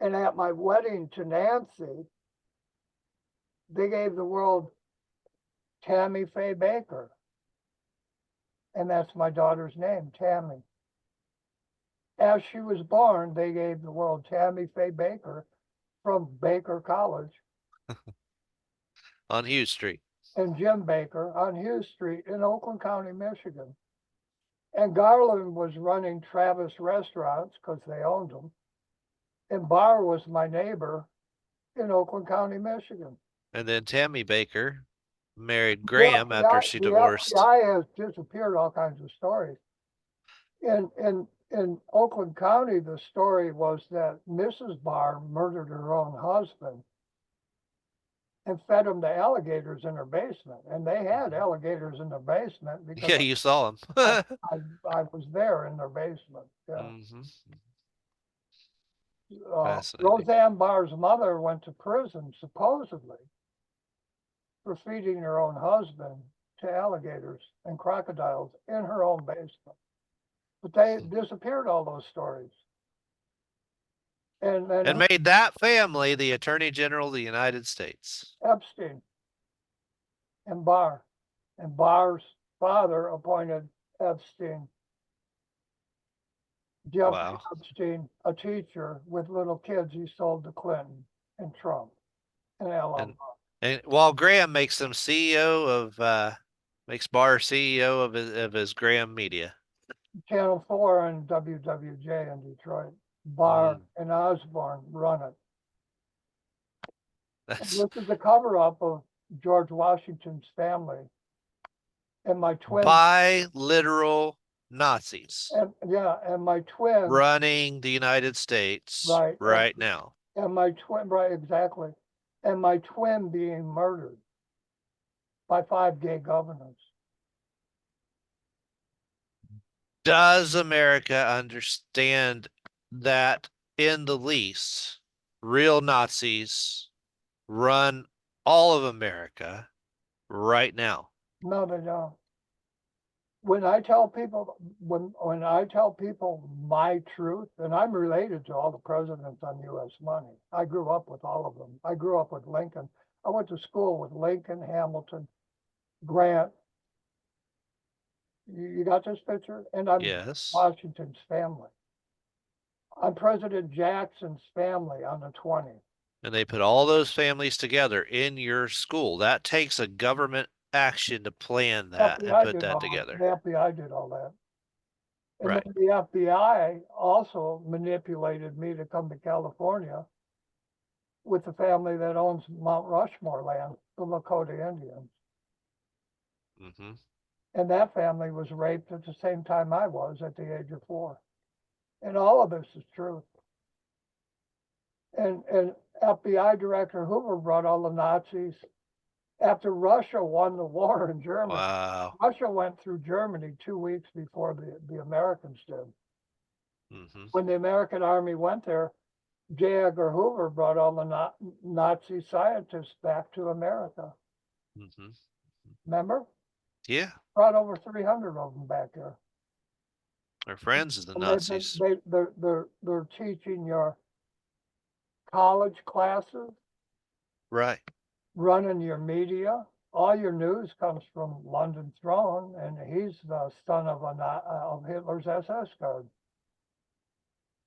And at my wedding to Nancy, they gave the world Tammy Faye Baker. And that's my daughter's name, Tammy. As she was born, they gave the world Tammy Faye Baker from Baker College.
On Hughes Street.
And Jim Baker on Hughes Street in Oakland County, Michigan. And Garland was running Travis Restaurants because they owned them. And Bowe was my neighbor in Oakland County, Michigan.
And then Tammy Baker married Graham after she divorced.
The FBI has disappeared all kinds of stories. In Oakland County, the story was that Mrs. Bowe murdered her own husband and fed them to alligators in her basement. And they had alligators in their basement because
Yeah, you saw him.
I was there in their basement. Yeah.
Mm-hmm.
Roseanne Barr's mother went to prison, supposedly, for feeding her own husband to alligators and crocodiles in her own basement. But they disappeared all those stories. And
made that family the Attorney General of the United States.
Epstein and Bowe. And Barr's father appointed Epstein. Jeffrey Epstein, a teacher with little kids he sold to Clinton and Trump and Elon.
And while Graham makes him CEO of makes Barr CEO of his Graham Media.
Channel 4 and WWJ in Detroit. Barr and Osborne run it. This is a cover-up of George Washington's family. And my twin.
By literal Nazis.
And my twin.
Running the United States right now.
And my twin, right, exactly. And my twin being murdered by 5 gay governors.
Does America understand that in the least, real Nazis run all of America right now?
No, they don't. When I tell people, when I tell people my truth, and I'm related to all the presidents on U.S. money. I grew up with all of them. I grew up with Lincoln. I went to school with Lincoln, Hamilton, Grant. You got this picture? And I'm Washington's family. I'm President Jackson's family on the 20.
And they put all those families together in your school. That takes a government action to plan that and put that together.
The FBI did all that. And then the FBI also manipulated me to come to California with the family that owns Mount Rushmore land, the Lakota Indians.
Mm-hmm.
And that family was raped at the same time I was at the age of 4. And all of this is truth. And FBI Director Hoover brought all the Nazis after Russia won the war in Germany.
Wow.
Russia went through Germany 2 weeks before the Americans did.
Mm-hmm.
When the American army went there, J. Edgar Hoover brought all the Nazi scientists back to America.
Mm-hmm.
Remember?
Yeah.
Brought over 300 of them back here.
Our friends is the
And they've been,
Nazis.
they're teaching your college classes,
Right.
running your media. All your news comes from London Throne, and he's the son of of Hitler's SS guard.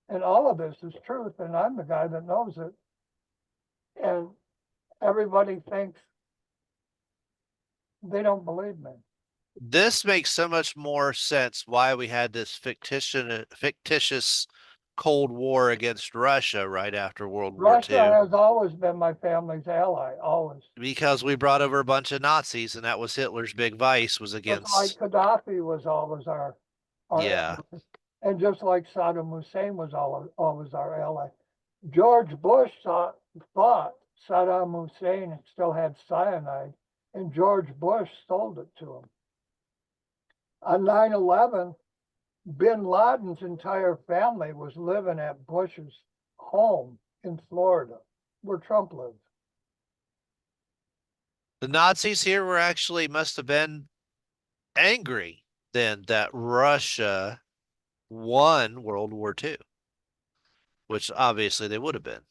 And all of this is truth, and I'm the guy that knows it. And everybody thinks they don't believe me.
This makes so much more sense why we had this fictitious Cold War against Russia right after World War
Russia
II,
has always been my family's ally, always.
because we brought over a bunch of Nazis, and that was Hitler's big vice, was
Just like
against,
Gaddafi was always our
yeah,
ally. And just like Saddam Hussein was always our ally. George Bush thought Saddam Hussein still had cyanide, and George Bush sold it to him. On 9/11, Bin Laden's entire family was living at Bush's home in Florida, where Trump lived.
the Nazis here were actually must have been angry then that Russia won World War II, which obviously they would have been.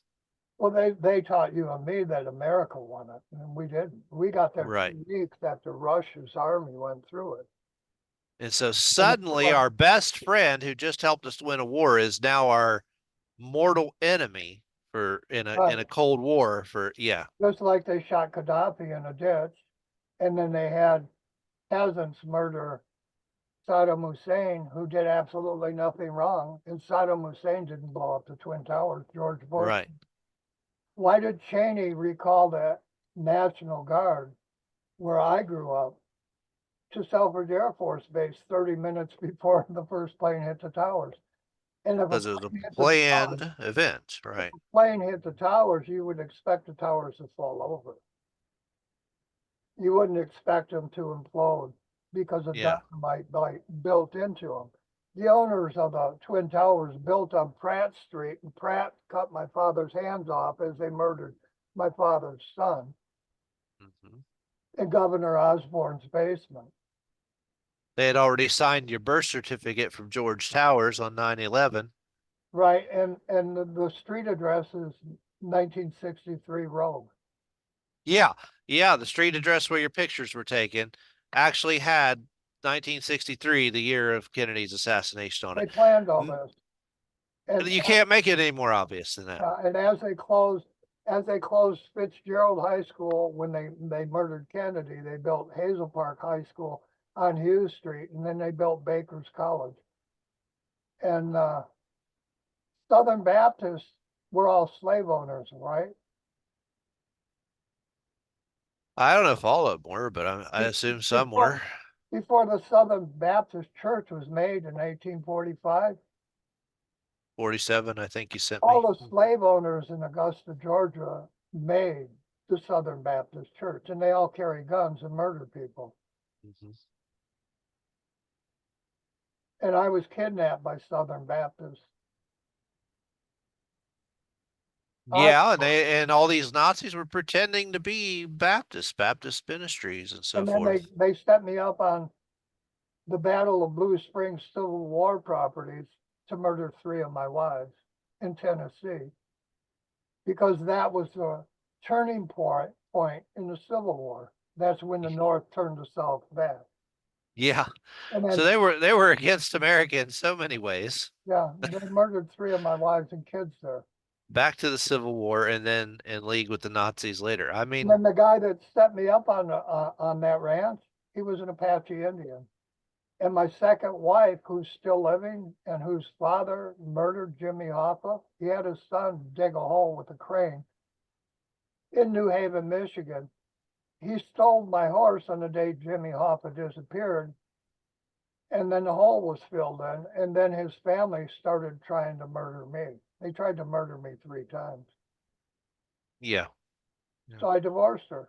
Well, they taught you and me that America won it, and we didn't. We got there
Right.
2 weeks after Russia's army went through it.
And so
And it
suddenly
was
our best friend who just helped us win a war is now our mortal enemy for in
right,
a Cold War for, yeah.
just like they shot Gaddafi in a ditch, and then they had peasants murder Saddam Hussein, who did absolutely nothing wrong, and Saddam Hussein didn't blow up the Twin Towers. George Bush.
Right.
Why did Cheney recall the National Guard, where I grew up, to Selfridge Air Force Base 30 minutes before the first plane hit the towers? And if a
Because it was a
plane hit the towers,
planned event, right?
you would expect the towers to fall over. You wouldn't expect them to implode because of
Yeah.
dynamite built into them. The owners of the Twin Towers built on Pratt Street, and Pratt cut my father's hands off as they murdered my father's son
Hmm.
in Governor Osborne's basement.
They had already signed your birth certificate from George Towers on 9/11.
Right, and the street address is 1963 Rogue.
Yeah. Yeah. The street address where your pictures were taken actually had 1963, the year of Kennedy's assassination on
They
it.
planned all this, and
You can't make it any more obvious than that.
and as they closed Fitzgerald High School when they murdered Kennedy, they built Hazel Park High School on Hughes Street, and then they built Baker's College. And Southern Baptists were all slave owners, right?
I don't know if all of them were, but I assume some
Before
were.
before the Southern Baptist Church was made in 1845,
47, I think you sent
all
me.
the slave owners in Augusta, Georgia, made the Southern Baptist Church, and they all carry guns and murder people.
Hmm.
And I was kidnapped by Southern Baptists. I,
Yeah, and all these Nazis were pretending to be Baptist ministries and so
and then
forth.
they set me up on the Battle of Blue Springs Civil War properties to murder 3 of my wives in Tennessee, because that was the turning point in the Civil War. That's when the North turned the South back.
Yeah.
And
So
then,
they were against America in so many ways.
yeah, they murdered 3 of my wives and kids there.
Back to the Civil War and then in league with the Nazis later. I
And
mean,
then the guy that set me up on that ranch, he was an Apache Indian. And my second wife, who's still living and whose father murdered Jimmy Hoffa, he had his son dig a hole with a crane in New Haven, Michigan. He stole my horse on the day Jimmy Hoffa disappeared, and then the hole was filled in, and then his family started trying to murder me. They tried to murder me 3 times.
yeah.
So I divorced her.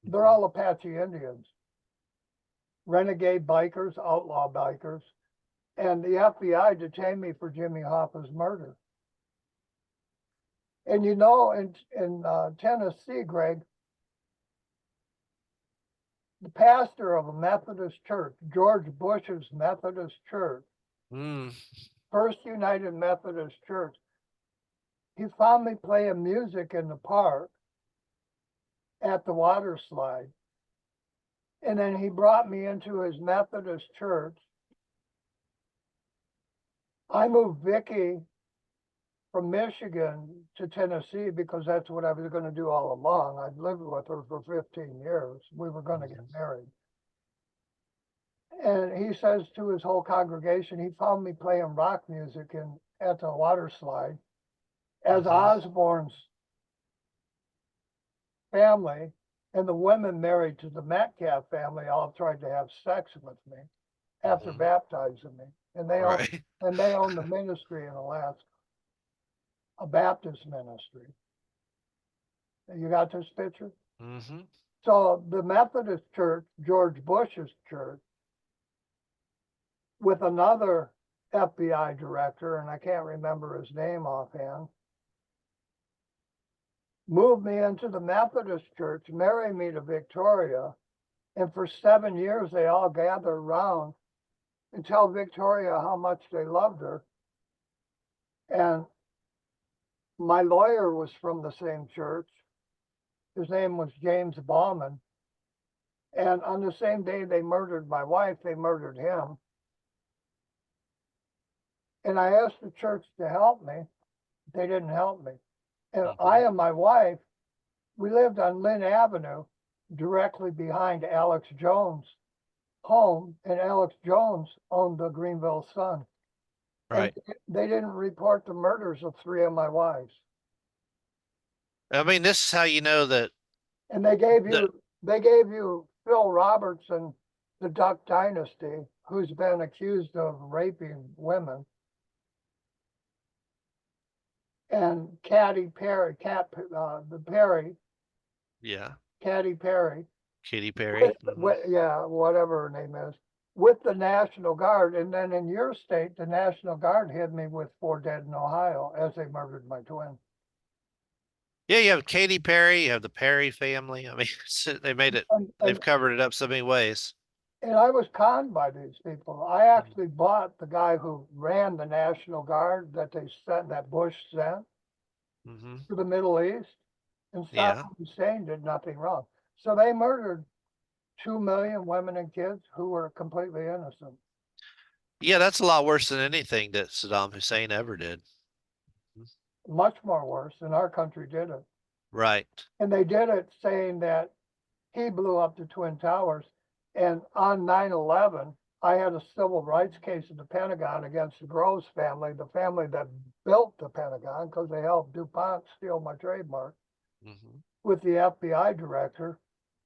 They're
Mhm.
all Apache Indians, renegade bikers, outlaw bikers, and the FBI detained me for Jimmy Hoffa's murder. And you know, in Tennessee, Greg, the pastor of a Methodist church, George Bush's Methodist church,
Mm.
First United Methodist Church. He found me playing music in the park at the water slide. And then he brought me into his Methodist church. I moved Vicky from Michigan to Tennessee because that's what I was going to do all along. I'd lived with her for 15 years. We were going to get married. And he says to his whole congregation, he found me playing rock music at the water slide as Osborne's family and the women married to the Metcalf family all tried to have sex with me after baptizing me. And they own the ministry in Alaska, a Baptist ministry. You got this picture?
Mm-hmm.
So the Methodist church, George Bush's church, with another FBI director, and I can't remember his name offhand, moved me into the Methodist church, married me to Victoria, and for 7 years they all gathered around and tell Victoria how much they loved her. And my lawyer was from the same church. His name was James Bauman. And on the same day they murdered my wife, they murdered him. And I asked the church to help me. They didn't help me. And I and my wife, we lived on Lynn Avenue, directly behind Alex Jones' home, and Alex Jones owned the Greeneville Sun.
Right.
And they didn't report the murders of 3 of my wives.
I mean, this is how you know that.
And they gave you Phil Robertson, the Duck Dynasty, who's been accused of raping women. And Caddy Perry, the Perry.
Yeah.
Caddy Perry.
Katy Perry.
Yeah, whatever her name is, with the National Guard. And then in your state, the National Guard hid me with 4 dead in Ohio as they murdered my twin.
Yeah, you have Katy Perry, you have the Perry family. I mean, they made it, they've covered it up so many ways.
And I was conned by these people. I actually bought the guy who ran the National Guard that Bush sent to the Middle East, and Saddam Hussein did nothing wrong. So they murdered 2 million women and kids who were completely innocent.
Yeah, that's a lot worse than anything that Saddam Hussein ever did.
Much more worse than our country did it.
Right.
And they did it saying that he blew up the Twin Towers. And on 9/11, I had a civil rights case at the Pentagon against the Groves family, the family that built the Pentagon, because they helped DuPont steal my trademark, with the FBI director,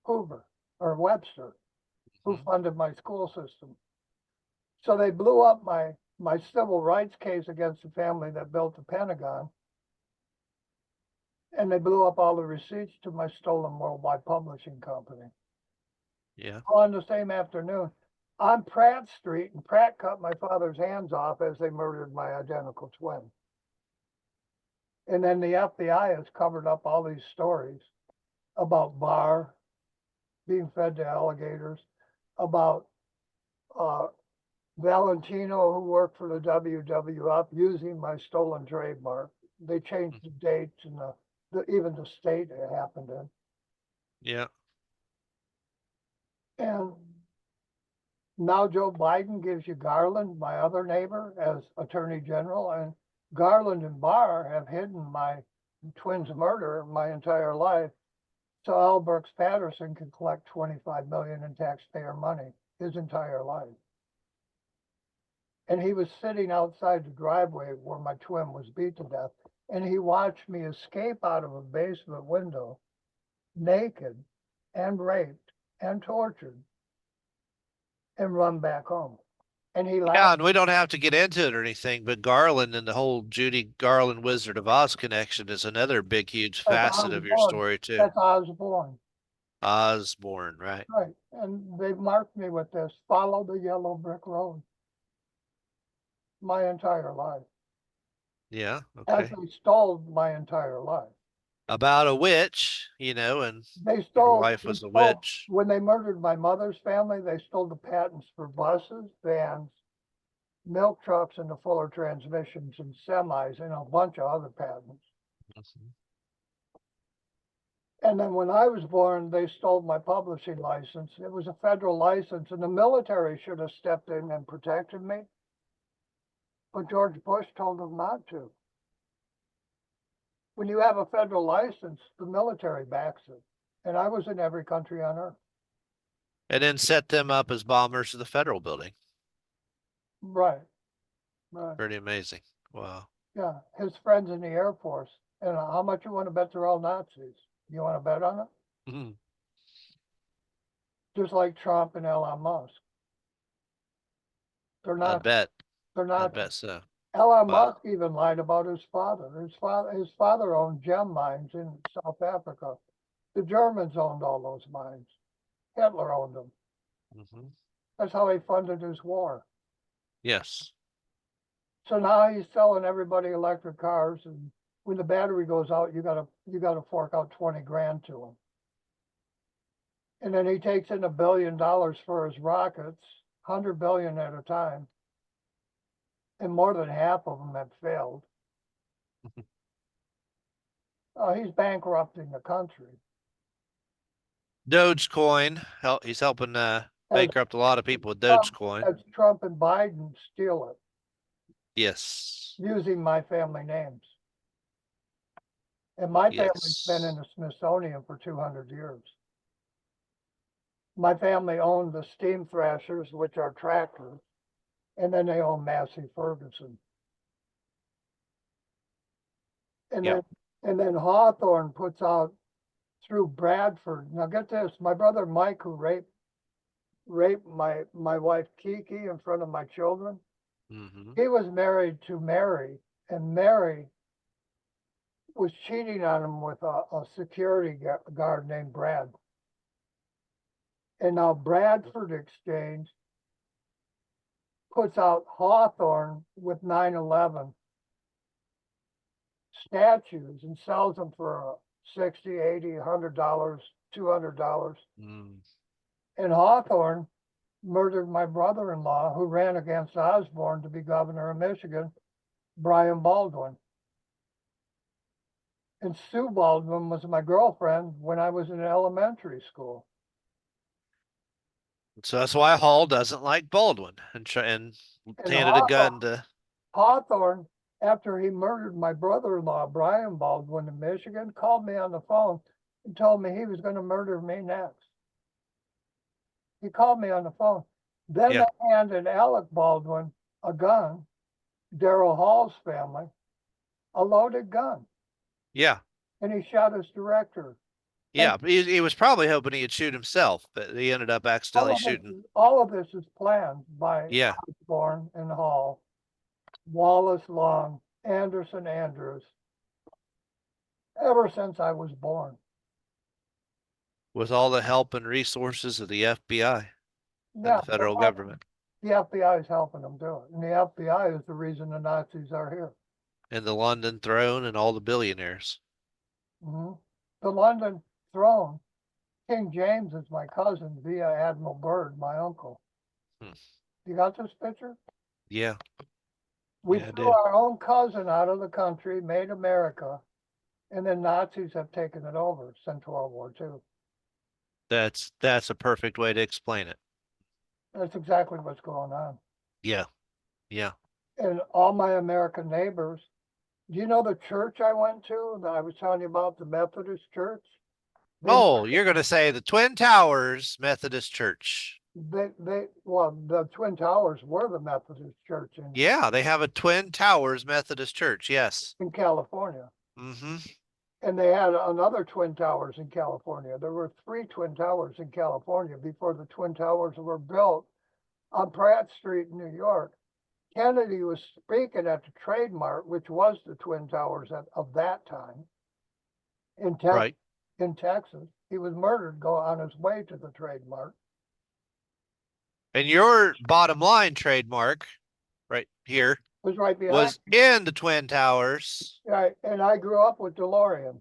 Webster, who funded my school system. So they blew up my civil rights case against the family that built the Pentagon. And they blew up all the receipts to my stolen worldwide publishing company.
Yeah.
On the same afternoon, on Pratt Street, and Pratt cut my father's hands off as they murdered my identical twin. And then the FBI has covered up all these stories about Barr being fed to alligators, about Valentino, who worked for the WWF, using my stolen trademark. They changed the dates and even the state it happened in.
Yeah.
And now Joe Biden gives you Garland, my other neighbor, as Attorney General, and Garland and Barr have hidden my twin's murder my entire life, so Al Burks Patterson can collect $25 million in taxpayer money his entire life. And he was sitting outside the driveway where my twin was beat to death, and he watched me escape out of a basement window, naked and raped and tortured, and run back home. And he laughed.
Yeah, and we don't have to get into it or anything, but Garland and the whole Judy Garland Wizard of Oz connection is another big, huge facet of your story too.
That's Osborne.
Osborne, right?
Right. And they've marked me with this: follow the yellow brick road. My entire life.
Yeah.
As
Okay.
they stole my entire life.
About a witch, you know, and
They
your wife was a witch.
When they murdered my mother's family, they stole the patents for buses, vans, milk trucks and the Fuller transmissions and semis and a bunch of other patents.
Mhm.
And then when I was born, they stole my publishing license. It was a federal license, and the military should have stepped in and protected me. But George Bush told them not to. When you have a federal license, the military backs it. And I was in every country on earth.
And then set them up as bombers of the federal building.
Right, right.
Pretty amazing. Wow.
Yeah, his friends in the Air Force. And how much you want to bet they're all Nazis? You want to bet on it?
Mhm.
Just like Trump and Elon Musk. They're
I
not.
bet.
They're
I
not.
bet so.
Elon
Wow.
Musk even lied about his father. His father owned gem mines in South Africa. The Germans owned all those mines. Hitler owned them.
Mhm.
That's how he funded his war.
Yes.
So now he's selling everybody electric cars, and when the battery goes out, you gotta fork out 20 grand to him. And then he takes in $1 billion for his rockets, 100 billion at a time, and more than half of them have failed. He's bankrupting the country.
Dogecoin. He's helping
As
bankrupt a lot of people with
Trump,
Dogecoin.
as Trump and Biden steal it
Yes.
using my family names. And my family's been in
Yes.
the Smithsonian for 200 years. My family owned the steam thrashers, which are tractors, and then they own Massey Ferguson. And
Yeah.
then Hawthorne puts out through Bradford. Now get this, my brother Mike, who raped my wife Kiki in front of my children,
Mm-hmm.
he was married to Mary, and Mary was cheating on him with a security guard named Brad. And now Bradford Exchange puts out Hawthorne with 9/11 statues and sells them for $60, $80, $100, $200.
Mm.
And Hawthorne murdered my brother-in-law who ran against Osborne to be governor of Michigan, Brian Baldwin. And Sue Baldwin was my girlfriend when I was in elementary school.
So that's why Hall doesn't like Baldwin and
And
handed a gun to.
Hawthorne, after he murdered my brother-in-law, Brian Baldwin in Michigan, called me on the phone and told me he was going to murder me next. He called me on the phone. Then
Yeah.
they handed Alec Baldwin a gun, Daryl Hall's family, a loaded gun,
Yeah.
and he shot his director.
Yeah. He was probably hoping he'd shoot himself, but he ended up accidentally shooting.
All of this is planned by
Yeah.
Osborne and Hall, Wallace Long, Anderson Andrews, ever since I was born.
With all the help and resources of the FBI and
Yeah,
the federal government
the FBI is helping them do it. And the FBI is the reason the Nazis are here.
and the London throne and all the billionaires.
Mm-hmm. The London throne, King James is my cousin via Admiral Byrd, my uncle.
Hmm.
You got this picture?
Yeah.
We
Yeah, I
threw
do.
our own cousin out of the country, made America, and then Nazis have taken it over since World War II.
That's a perfect way to explain it.
That's exactly what's going on.
Yeah. Yeah.
And all my American neighbors, do you know the church I went to that I was telling you about, the Methodist church?
Oh, you're going to say the Twin Towers Methodist Church.
Well, the Twin Towers were the Methodist church
Yeah, they have a Twin Towers Methodist Church. Yes.
in California.
Mm-hmm.
And they had another Twin Towers in California. There were 3 Twin Towers in California before the Twin Towers were built on Pratt Street in New York. Kennedy was speaking at the Trade Mart, which was the Twin Towers of that time
Right.
in Texas. He was murdered on his way to the Trade Mart.
And your bottom line trademark right here
It was right behind.
was in the Twin Towers.
Right, and I grew up with DeLorean.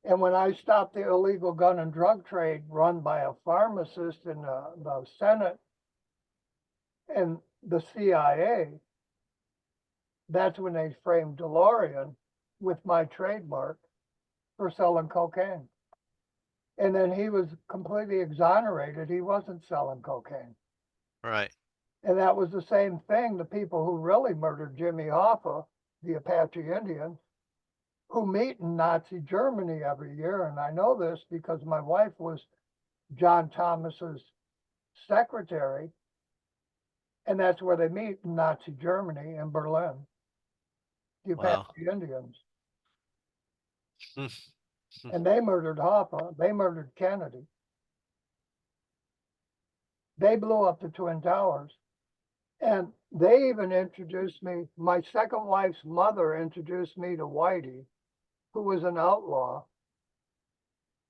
And when I stopped the illegal gun and drug trade run by a pharmacist in the Senate, and the CIA, that's when they framed DeLorean with my trademark for selling cocaine. And then he was completely exonerated. He wasn't selling cocaine.
Right.
And that was the same thing. The people who really murdered Jimmy Hoffa, the Apache Indians, who meet in Nazi Germany every year. And I know this because my wife was John Thomas's secretary. And that's where they meet in Nazi Germany in Berlin, the
Wow.
Apache Indians.
Hmm.
And they murdered Hoffa. They murdered Kennedy. They blew up the Twin Towers. And they even introduced me, my second wife's mother introduced me to Whitey, who was an outlaw.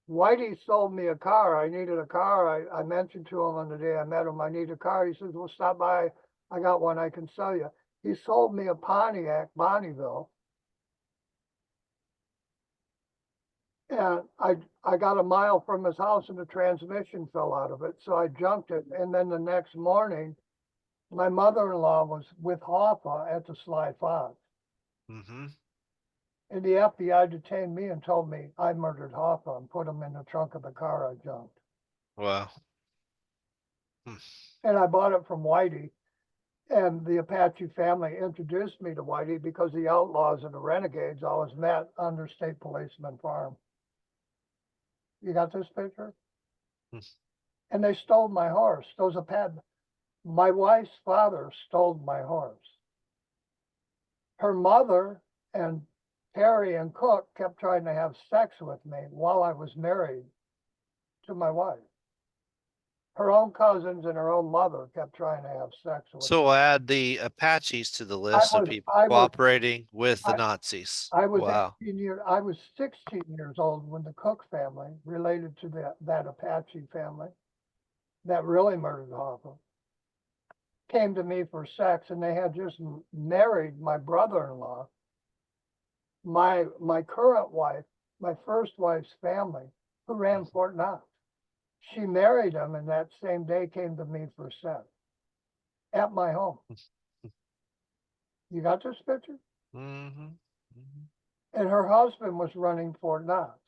Whitey sold me a car. I needed a car. I mentioned to him on the day I met him, I need a car. He says, well, stop by. I got one I can sell you. He sold me a Pontiac Bonneville. And I got a mile from his house and the transmission fell out of it. So I junked it. And then the next morning, my mother-in-law was with Hoffa at the Sly Fox.
Mm-hmm.
And the FBI detained me and told me I murdered Hoffa and put him in the trunk of the car I junked.
Wow.
And I bought it from Whitey. And the Apache family introduced me to Whitey because the outlaws and the renegades always met under State Policeman Farm. You got this picture? And they stole my horse. My wife's father stole my horse. Her mother and Terry and Cook kept trying to have sex with me while I was married to my wife. Her own cousins and her own mother kept trying to have sex with me.
So we'll add the Apaches to the list of people cooperating with the Nazis.
I was
Wow.
16 years old when the Cook family, related to that Apache family that really murdered Hoffa, came to me for sex, and they had just married my brother-in-law. My current wife, my first wife's family, who ran Fort Knox. She married him, and that same day came to me for sex at my home. You got this picture?
Mm-hmm. Mm-hmm.
And her husband was running Fort Knox.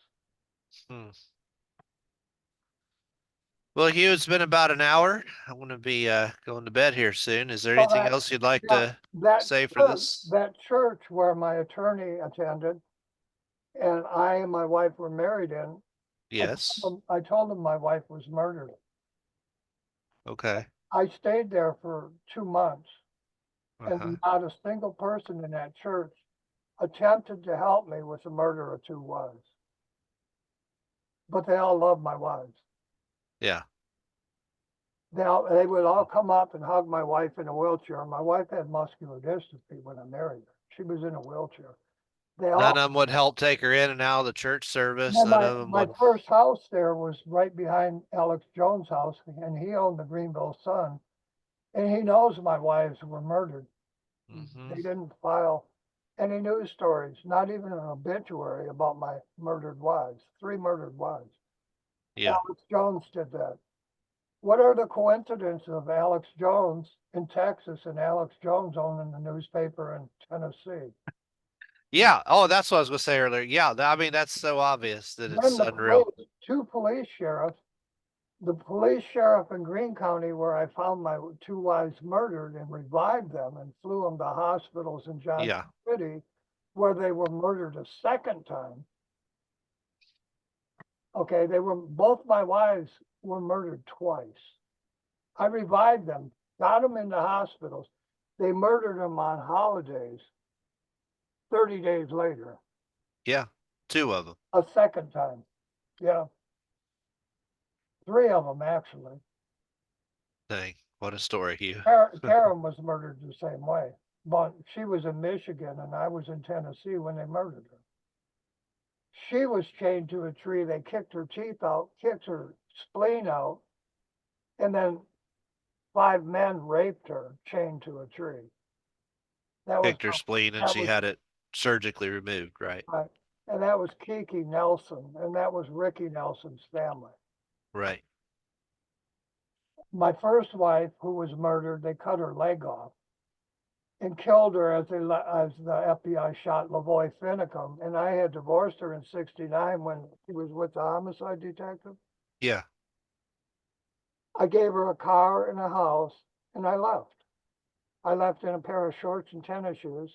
Well, Hugh, it's been about an hour. I'm going to be going to bed here soon. Is there anything else you'd like to say for this?
That church where my attorney attended and I and my wife were married in,
Yes.
I told him my wife was murdered.
Okay.
I stayed there for 2 months,
Uh-huh.
and not a single person in that church attempted to help me with the murder of 2 wives. But they all loved my wives.
Yeah.
They would all come up and hug my wife in a wheelchair. My wife had muscular dystrophy when I married her. She was in a wheelchair.
None of them would help take her in and out of the church service.
None
of them
my
would.
first house there was right behind Alex Jones' house, and he owned the Greeneville Sun. And he knows my wives were murdered.
Mm-hmm.
They didn't file any news stories, not even an obituary about my murdered wives, 3 murdered wives.
Yeah.
Alex Jones did that. What are the coincidences of Alex Jones in Texas and Alex Jones owning the newspaper in Tennessee?
Yeah. Oh, that's what I was going to say earlier. Yeah. I mean, that's so obvious that it's unreal.
2 police sheriffs, the police sheriff in Greene County, where I found my 2 wives murdered and revived them and flew them to hospitals in Johnson City, where they were murdered a second time. Okay, both my wives were murdered twice. I revived them, got them into hospitals. They murdered them on holidays 30 days later.
Yeah, 2 of them.
A second time. Yeah. 3 of them, actually.
Dang, what a story, Hugh.
Karen was murdered the same way, but she was in Michigan and I was in Tennessee when they murdered her. She was chained to a tree. They kicked her teeth out, kicked her spleen out, and then 5 men raped her, chained to a tree.
Kicked her spleen and she had it surgically removed, right?
Right. And that was Kiki Nelson, and that was Ricky Nelson's family.
Right.
My first wife, who was murdered, they cut her leg off and killed her as the FBI shot Lavoy Finicum. And I had divorced her in '69 when he was with the homicide detective.
Yeah.
I gave her a car and a house, and I left. I left in a pair of shorts and tennis shoes.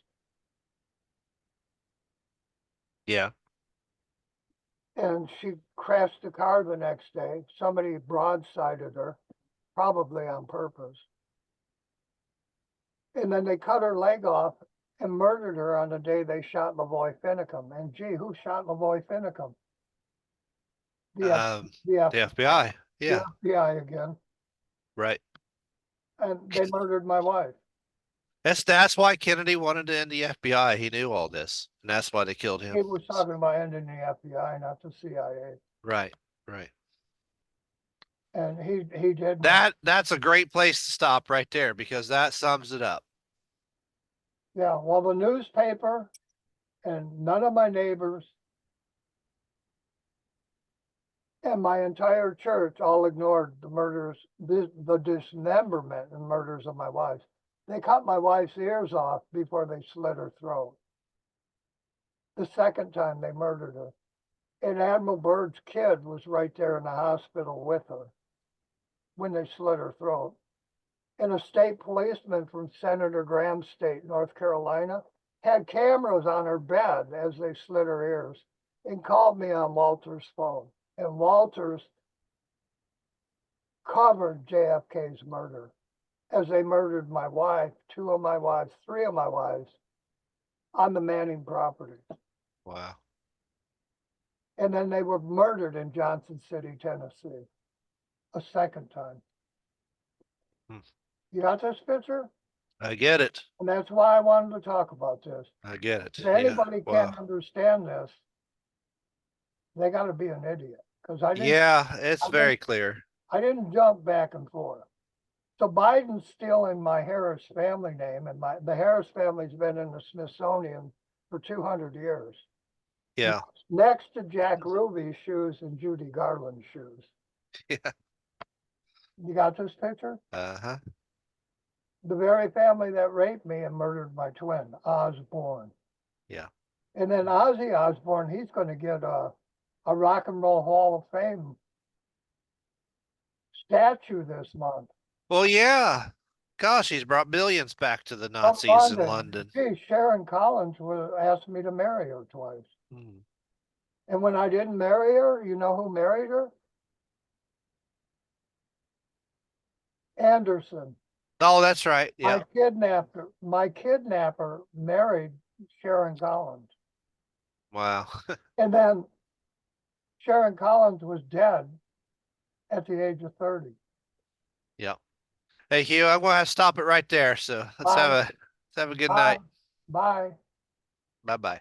Yeah.
And she crashed the car the next day. Somebody broadsided her, probably on purpose. And then they cut her leg off and murdered her on the day they shot Lavoy Finicum. And gee, who shot Lavoy Finicum?
The
the
FBI. Yeah.
FBI again.
Right.
And they murdered my wife.
That's why Kennedy wanted to end the FBI. He knew all this, and that's why they killed him.
He was talking about ending the FBI, not the CIA.
Right. Right.
And he did.
That's a great place to stop right there because that sums it up.
Yeah. Well, the newspaper and none of my neighbors and my entire church all ignored the murders, the dismemberment and murders of my wife. They cut my wife's ears off before they slit her throat. The second time they murdered her. And Admiral Byrd's kid was right there in the hospital with her when they slit her throat. And a state policeman from Senator Graham's state, North Carolina, had cameras on her bed as they slit her ears and called me on Walter's phone. And Walters covered JFK's murder as they murdered my wife, two of my wives, three of my wives on the Manning property.
Wow.
And then they were murdered in Johnson City, Tennessee, a second time. You got this picture?
I get it.
And that's why I wanted to talk about this.
I get it.
If anybody
Yeah.
can't understand this, they got to be an idiot. Because
It's very clear.
I didn't jump back and forth. So Biden's stealing my Harris family name, and the Harris family's been in the Smithsonian for 200 years.
Yeah.
Next to Jack Ruby's shoes and Judy Garland's shoes.
Yeah.
You got this picture?
Uh-huh.
The very family that raped me and murdered my twin, Osborne.
Yeah.
And then Ozzy Osbourne, he's going to get a Rock and Roll Hall of Fame statue this month.
Well, yeah. Gosh, he's brought billions back to the Nazis in London.
Gee, Sharon Collins asked me to marry her twice. And when I didn't marry her, you know who married her? Anderson.
Oh, that's right. Yeah.
My kidnapper married Sharon Collins.
Wow.
And then Sharon Collins was dead at the age of 30.
Yeah. Hey, Hugh, I'm going to have to stop it right there. So let's have a good night.
Bye.
Bye-bye.